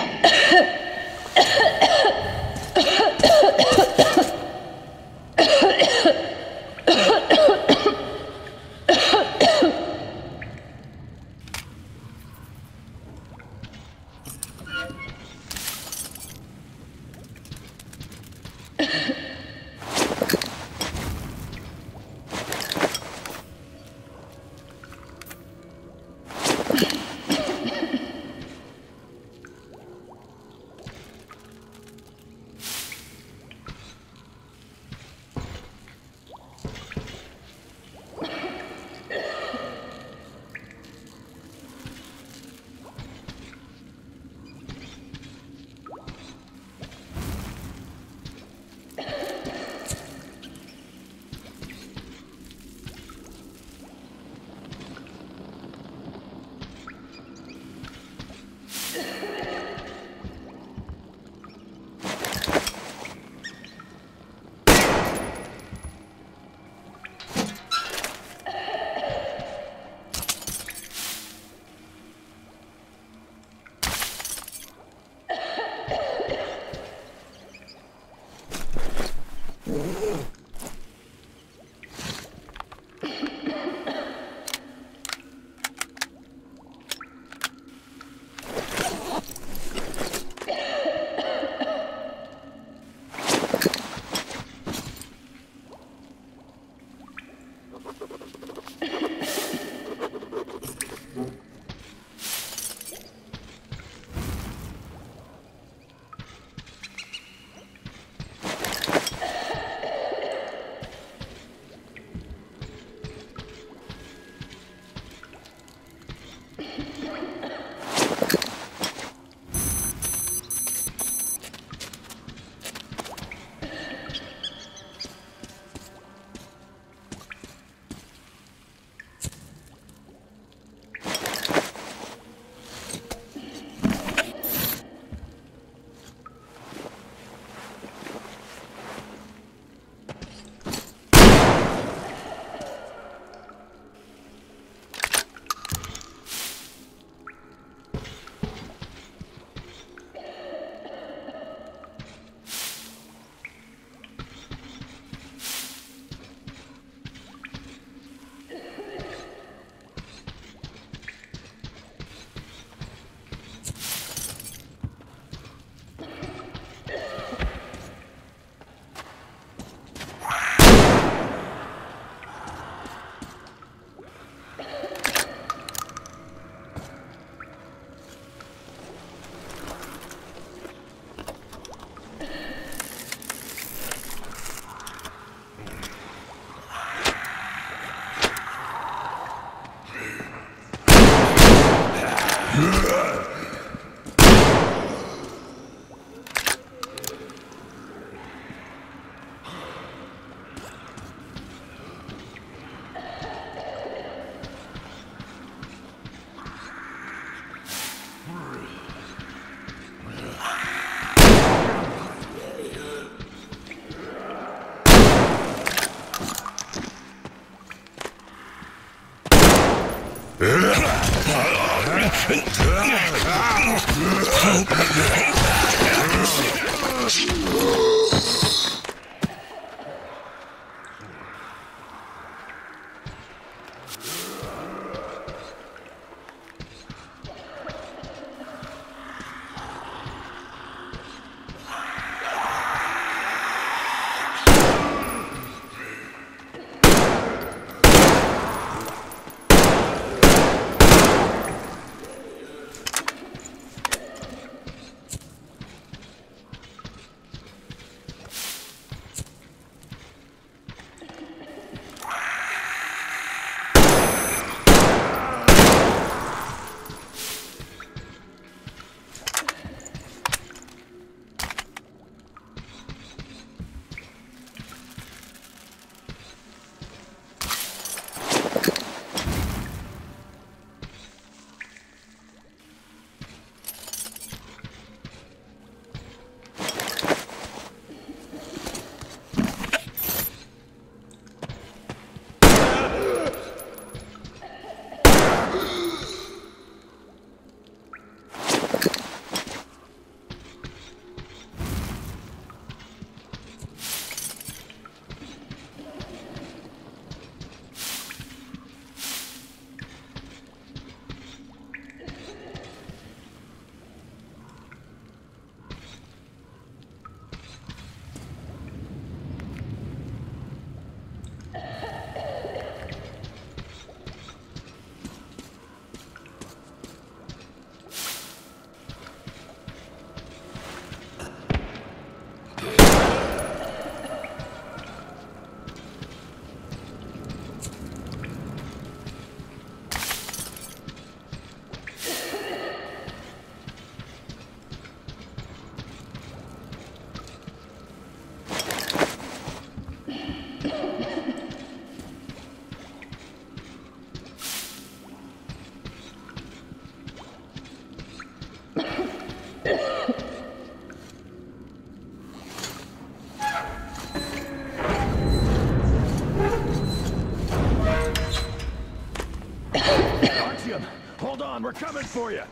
on, we're coming for you!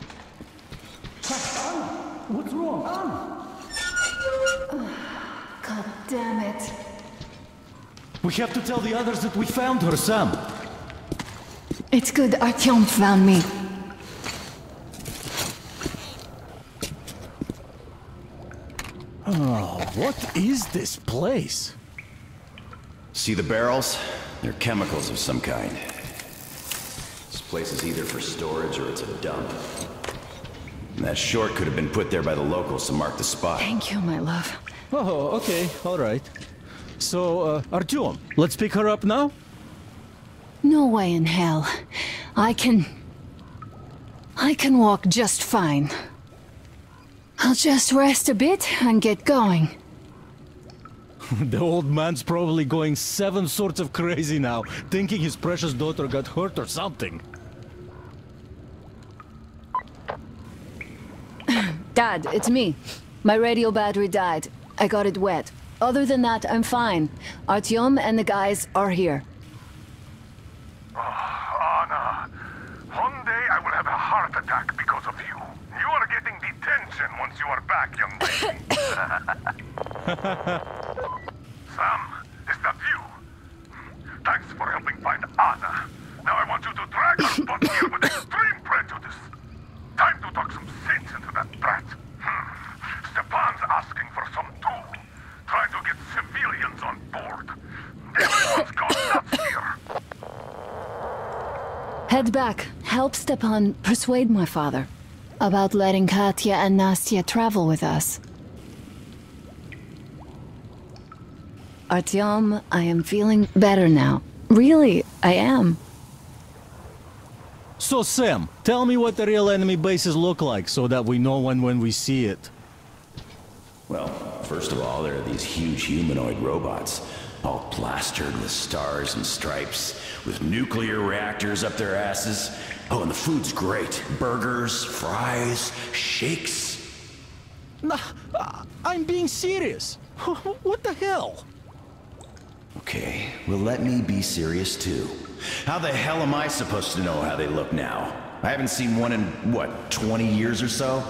What's wrong? God damn it. We have to tell the others that we found her, Sam. It's good Artyom found me. Oh, what is this place? See the barrels? They're chemicals of some kind. This place is either for storage or it's a dump. And that short could have been put there by the locals to mark the spot. Thank you, my love. Oh, okay, all right. So, Artyom, let's pick her up now? No way in hell. I can walk just fine. I'll just rest a bit and get going. The old man's probably going 7 sorts of crazy now, thinking his precious daughter got hurt or something. Dad, it's me. My radio battery died. I got it wet. Other than that, I'm fine. Artyom and the guys are here. Anna, one day I will have a heart attack because of you. You are getting detention once you are back, young lady. Sam, is that you? Thanks for helping find Anna. Now I want you to drag her butt here with extreme prejudice. Time to talk some sense into that brat. Stepan's asking for some too. Trying to get civilians on board. Everyone's gone nuts here. Head back. Help Stepan persuade my father about letting Katya and Nastya travel with us. Artyom, I am feeling better now. Really, I am. So, Sam, tell me what the real enemy bases look like so that we know when we see it. Well, first of all, there are these huge humanoid robots, all plastered with stars and stripes, with nuclear reactors up their asses. Oh, and the food's great. Burgers, fries, shakes. Nah, I'm being serious. What the hell? Okay, well let me be serious too. How the hell am I supposed to know how they look now? I haven't seen one in, what, 20 years or so?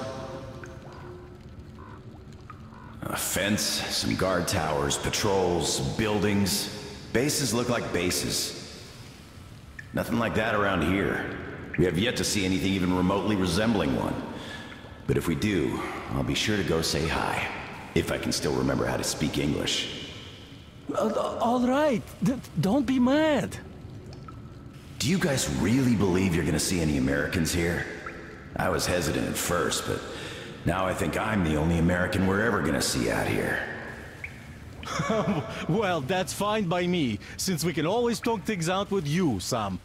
A fence, some guard towers, patrols, buildings. Bases look like bases. Nothing like that around here. We have yet to see anything even remotely resembling one. But if we do, I'll be sure to go say hi. If I can still remember how to speak English. All right, don't be mad. Do you guys really believe you're gonna see any Americans here? I was hesitant at first, but now I think I'm the only American we're ever gonna see out here. Well, that's fine by me, since we can always talk things out with you, Sam.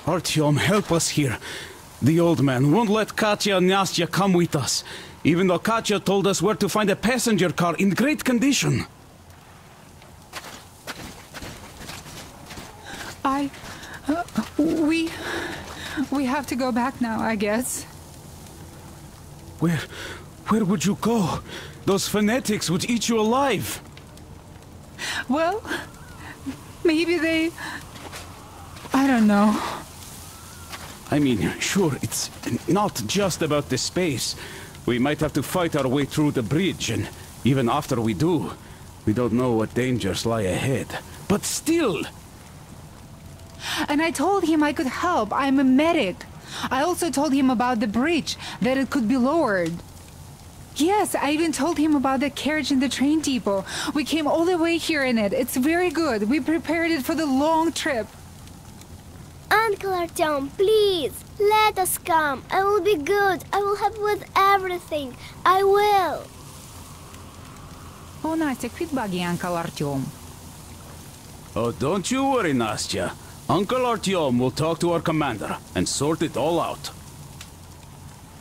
Artyom, help us here. The old man won't let Katya and Nastya come with us, even though Katya told us where to find a passenger car in great condition. We have to go back now, I guess. Where would you go? Those fanatics would eat you alive. Well, maybe they... I don't know. I mean, sure, it's not just about the space. We might have to fight our way through the bridge, and even after we do, we don't know what dangers lie ahead. But still! And I told him I could help. I'm a medic. I also told him about the bridge, that it could be lowered. Yes, I even told him about the carriage in the train depot. We came all the way here in it. It's very good. We prepared it for the long trip. Uncle Artyom, please, let us come. I will be good. I will help with everything. I will. Oh, Nastya, quit bugging Uncle Artyom. Oh, don't you worry, Nastya. Uncle Artyom will talk to our commander and sort it all out.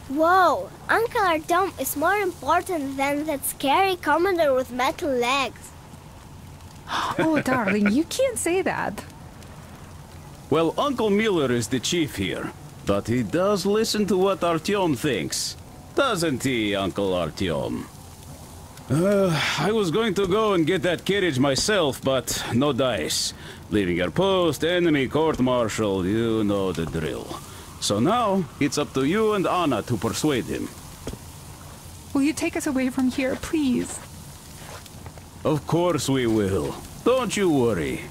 Whoa, Uncle Artyom is more important than that scary commander with metal legs. Oh, darling, you can't say that. Well, Uncle Miller is the chief here, but he does listen to what Artyom thinks. Doesn't he, Uncle Artyom? I was going to go and get that carriage myself, but no dice. Leaving your post, enemy court-martial, you know the drill. So now, it's up to you and Anna to persuade him. Will you take us away from here, please? Of course we will. Don't you worry.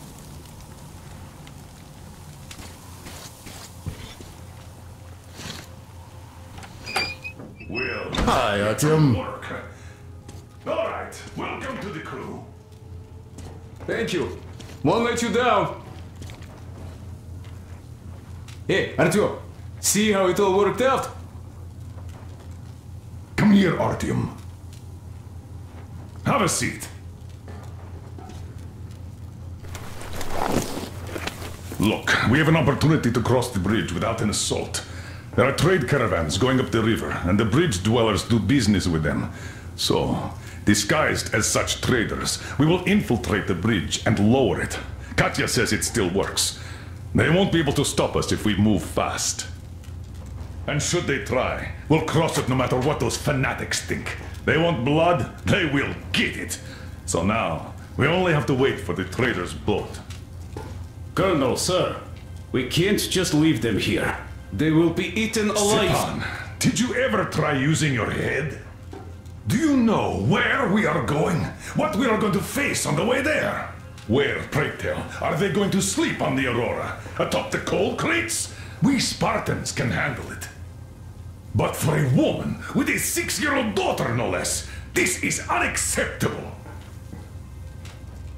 Well, hi, Artyom. All right, welcome to the crew. Thank you. Won't let you down. Hey, Artyom, see how it all worked out? Come here, Artyom. Have a seat. Look, we have an opportunity to cross the bridge without an assault. There are trade caravans going up the river, and the bridge dwellers do business with them. So, disguised as such traders, we will infiltrate the bridge and lower it. Katya says it still works. They won't be able to stop us if we move fast. And should they try, we'll cross it no matter what those fanatics think. They want blood, they will get it. So now, we only have to wait for the trader's boat. Colonel, sir, we can't just leave them here. They will be eaten alive. Stepan, did you ever try using your head? Do you know where we are going? What we are going to face on the way there? Where, pray tell, are they going to sleep on the Aurora? Atop the coal crates? We Spartans can handle it. But for a woman with a 6-year-old daughter, no less, this is unacceptable.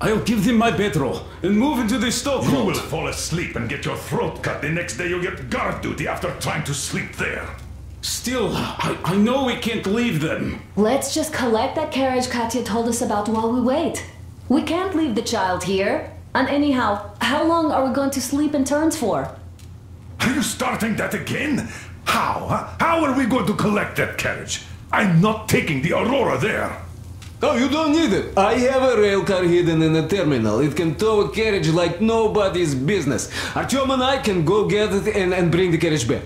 I'll give them my bedroll and move into the stokehold. You will fall asleep and get your throat cut. The next day you'll get guard duty after trying to sleep there. Still, I know we can't leave them. Let's just collect that carriage Katya told us about while we wait. We can't leave the child here. And anyhow, how long are we going to sleep in turns for? Are you starting that again? How? Huh? How are we going to collect that carriage? I'm not taking the Aurora there. Oh, you don't need it. I have a rail car hidden in the terminal. It can tow a carriage like nobody's business. Artyom and I can go get it and bring the carriage back.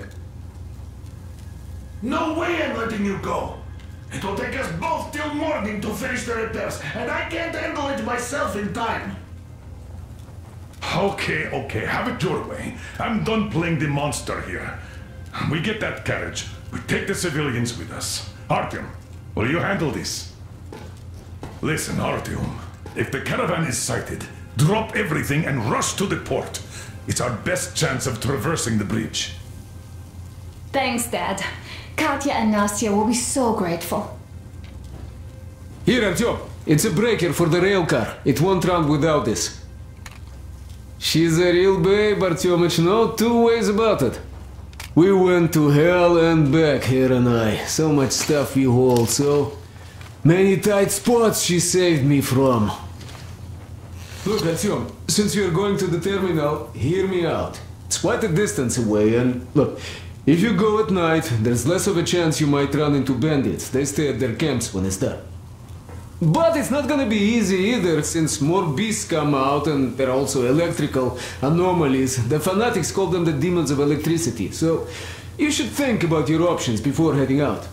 No way I'm letting you go. It will take us both till morning to finish the repairs, and I can't handle it myself in time. Okay, have it your way. I'm done playing the monster here. We get that carriage. We take the civilians with us. Artyom, will you handle this? Listen, Artyom, if the caravan is sighted, drop everything and rush to the port. It's our best chance of traversing the bridge. Thanks, Dad. Katya and Nastya will be so grateful. Here, Artyom, it's a breaker for the rail car. It won't run without this. She's a real babe, Artyomich, no two ways about it. We went to hell and back, her and I. So much stuff we hauled, so many tight spots she saved me from. Look, Artyom, since you're going to the terminal, hear me out. It's quite a distance away, and look, if you go at night, there's less of a chance you might run into bandits. They stay at their camps when it's dark. But it's not gonna be easy either, since more beasts come out and there are also electrical anomalies. The fanatics call them the demons of electricity, so you should think about your options before heading out.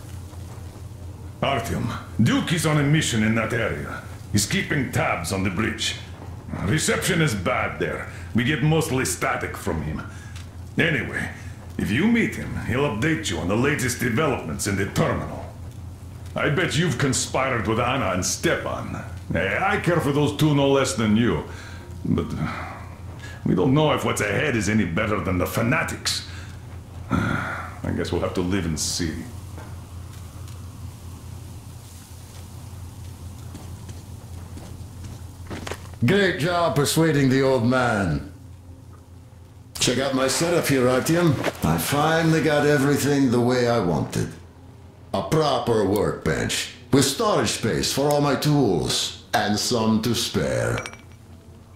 Artyom, Duke is on a mission in that area. He's keeping tabs on the bridge. Reception is bad there. We get mostly static from him. Anyway, if you meet him, he'll update you on the latest developments in the terminal. I bet you've conspired with Anna and Stepan. I care for those two no less than you. But we don't know if what's ahead is any better than the fanatics. I guess we'll have to live and see. Great job persuading the old man. Check out my setup here, Artyom. I finally got everything the way I wanted. A proper workbench, with storage space for all my tools, and some to spare.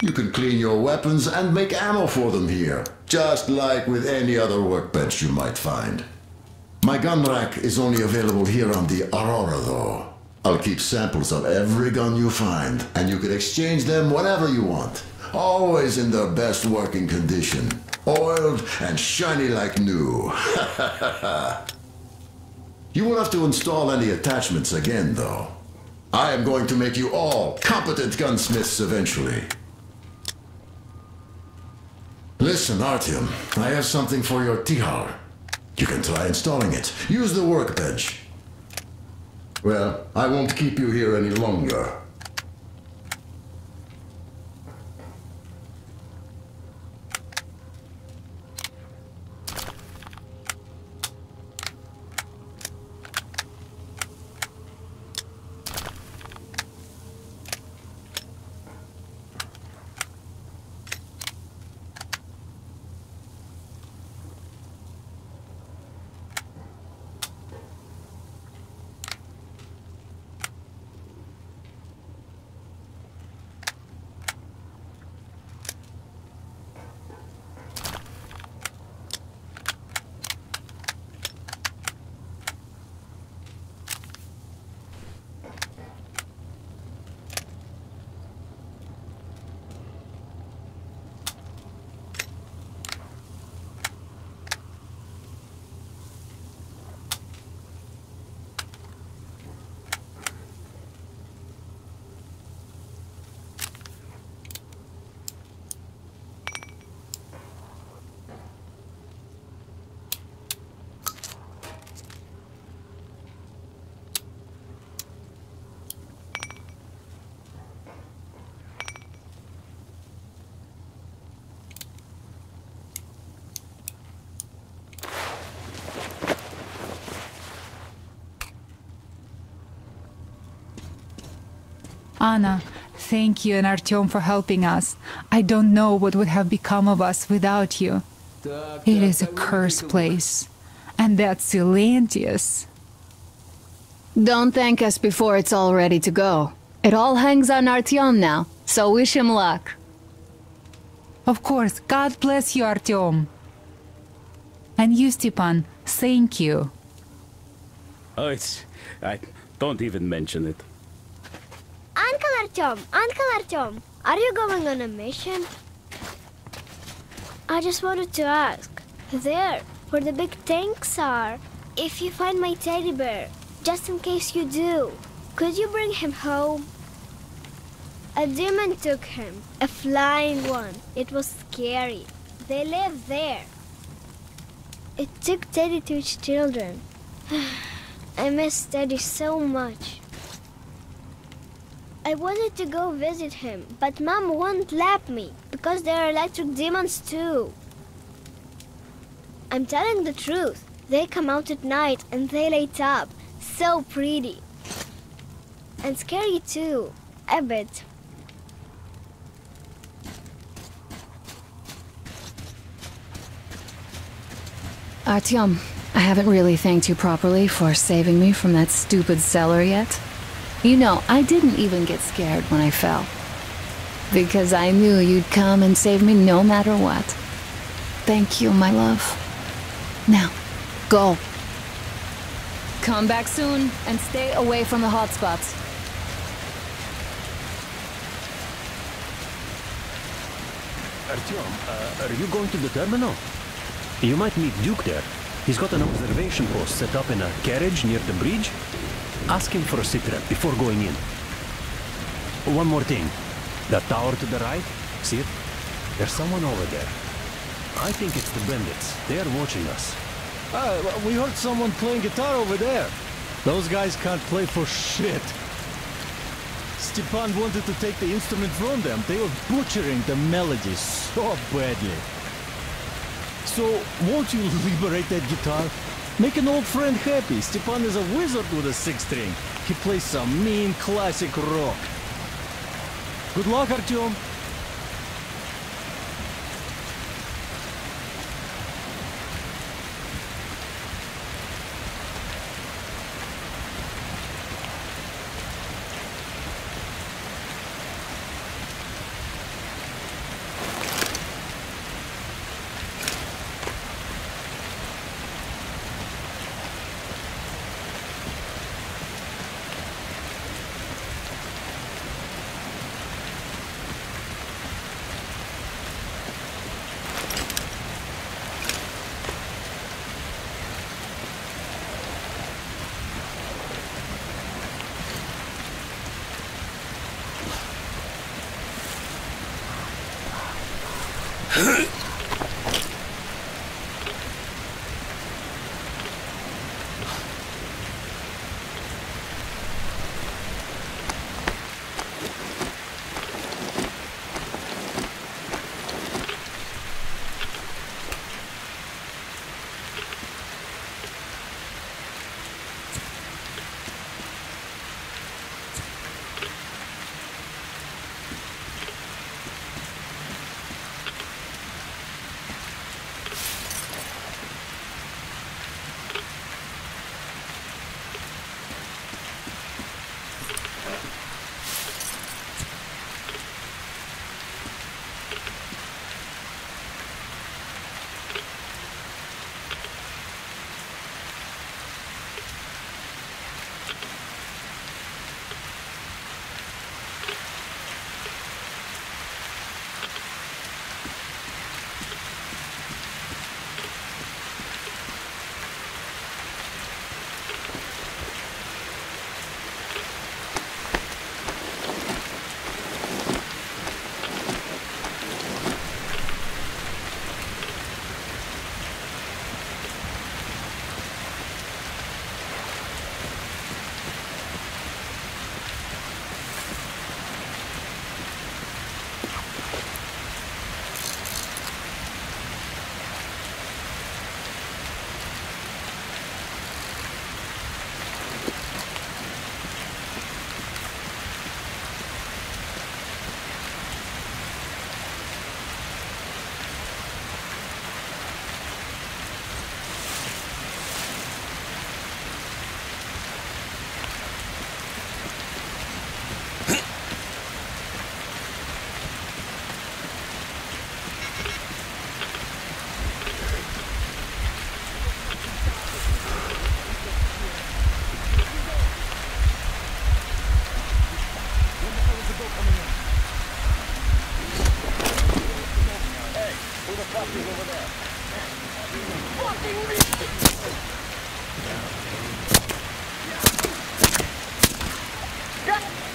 You can clean your weapons and make ammo for them here, just like with any other workbench you might find. My gun rack is only available here on the Aurora, though. I'll keep samples of every gun you find, and you can exchange them whenever you want. Always in their best working condition. Oiled and shiny like new. You won't have to install any attachments again, though. I am going to make you all competent gunsmiths eventually. Listen, Artyom, I have something for your tihar. You can try installing it. Use the workbench. Well, I won't keep you here any longer. Anna, thank you and Artyom for helping us. I don't know what would have become of us without you. It is a cursed place. And that's Silentius. Don't thank us before it's all ready to go. It all hangs on Artyom now, so wish him luck. Of course. God bless you, Artyom. And you, Stepan, thank you. Oh, I don't even mention it. Uncle Artyom, are you going on a mission? I just wanted to ask, there, where the big tanks are, if you find my teddy bear, just in case you do, could you bring him home? A demon took him, a flying one. It was scary. They live there. It took Teddy to its children. I miss Teddy so much. I wanted to go visit him, but Mom won't let me, because there are electric demons too. I'm telling the truth. They come out at night and they light up. So pretty. And scary too, a bit. Artyom, I haven't really thanked you properly for saving me from that stupid cellar yet. You know, I didn't even get scared when I fell. Because I knew you'd come and save me no matter what. Thank you, my love. Now, go. Come back soon and stay away from the hotspots. Artyom, are you going to the terminal? You might meet Duke there. He's got an observation post set up in a carriage near the bridge. Ask him for a sitrep before going in. One more thing. That tower to the right? See it? There's someone over there. I think it's the bandits. They are watching us. We heard someone playing guitar over there. Those guys can't play for shit. Stepan wanted to take the instrument from them. They were butchering the melody so badly. So, won't you liberate that guitar? Make an old friend happy. Stepan is a wizard with a six-string. He plays some mean classic rock. Good luck, Artyom.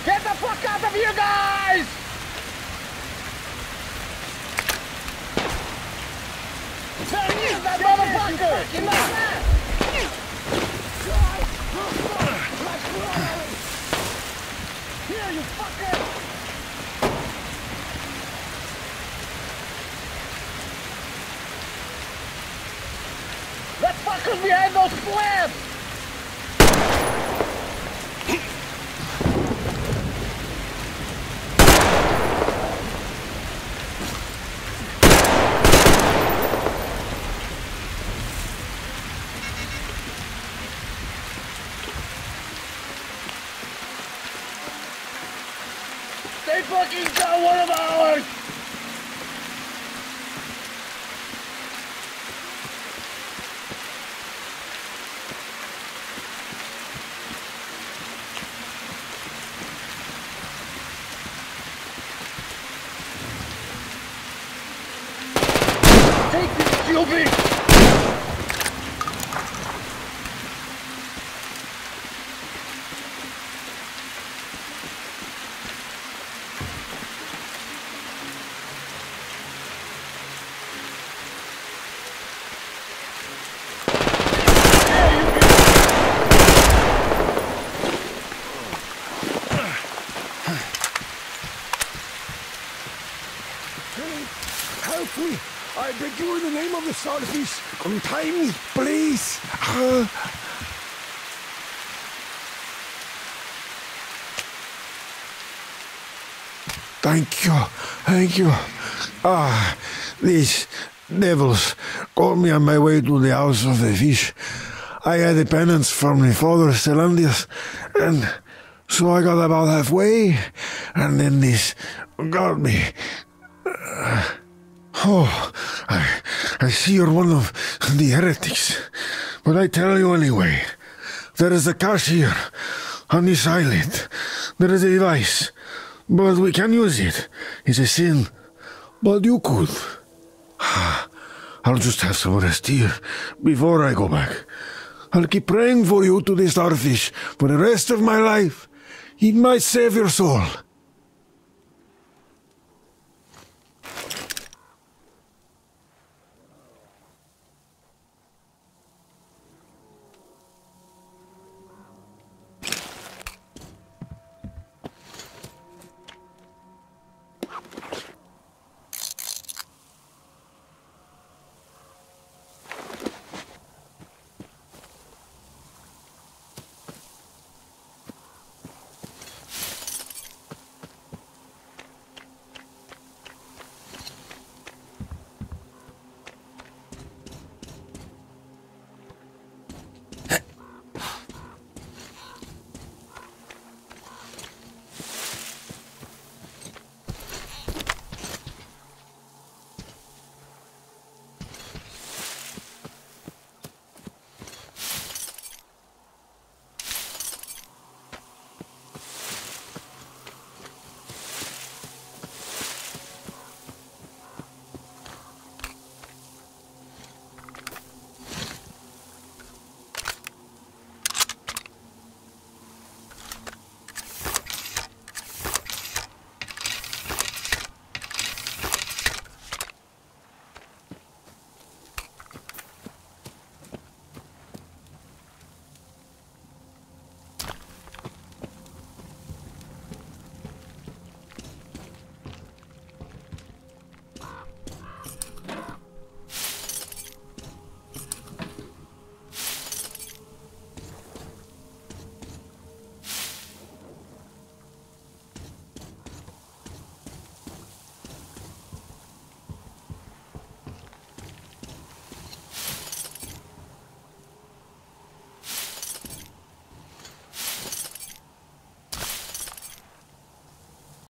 Get the fuck out of here, guys! There is that motherfucker! Here, you fucker! That fucker's behind those slabs! They fucking got one of ours! Take this, stupid! me! I beg you in the name of the starfish, untie me, please! Thank you. These devils caught me on my way to the house of the fish. I had a penance from my father, Stellandius, and so I got about halfway, and then this got me. I see you're one of the heretics, but I tell you anyway, there is a cache here, on this island. There is a device, but we can use it. It's a sin, but you could. I'll just have some rest here before I go back. I'll keep praying for you to the starfish for the rest of my life. It might save your soul.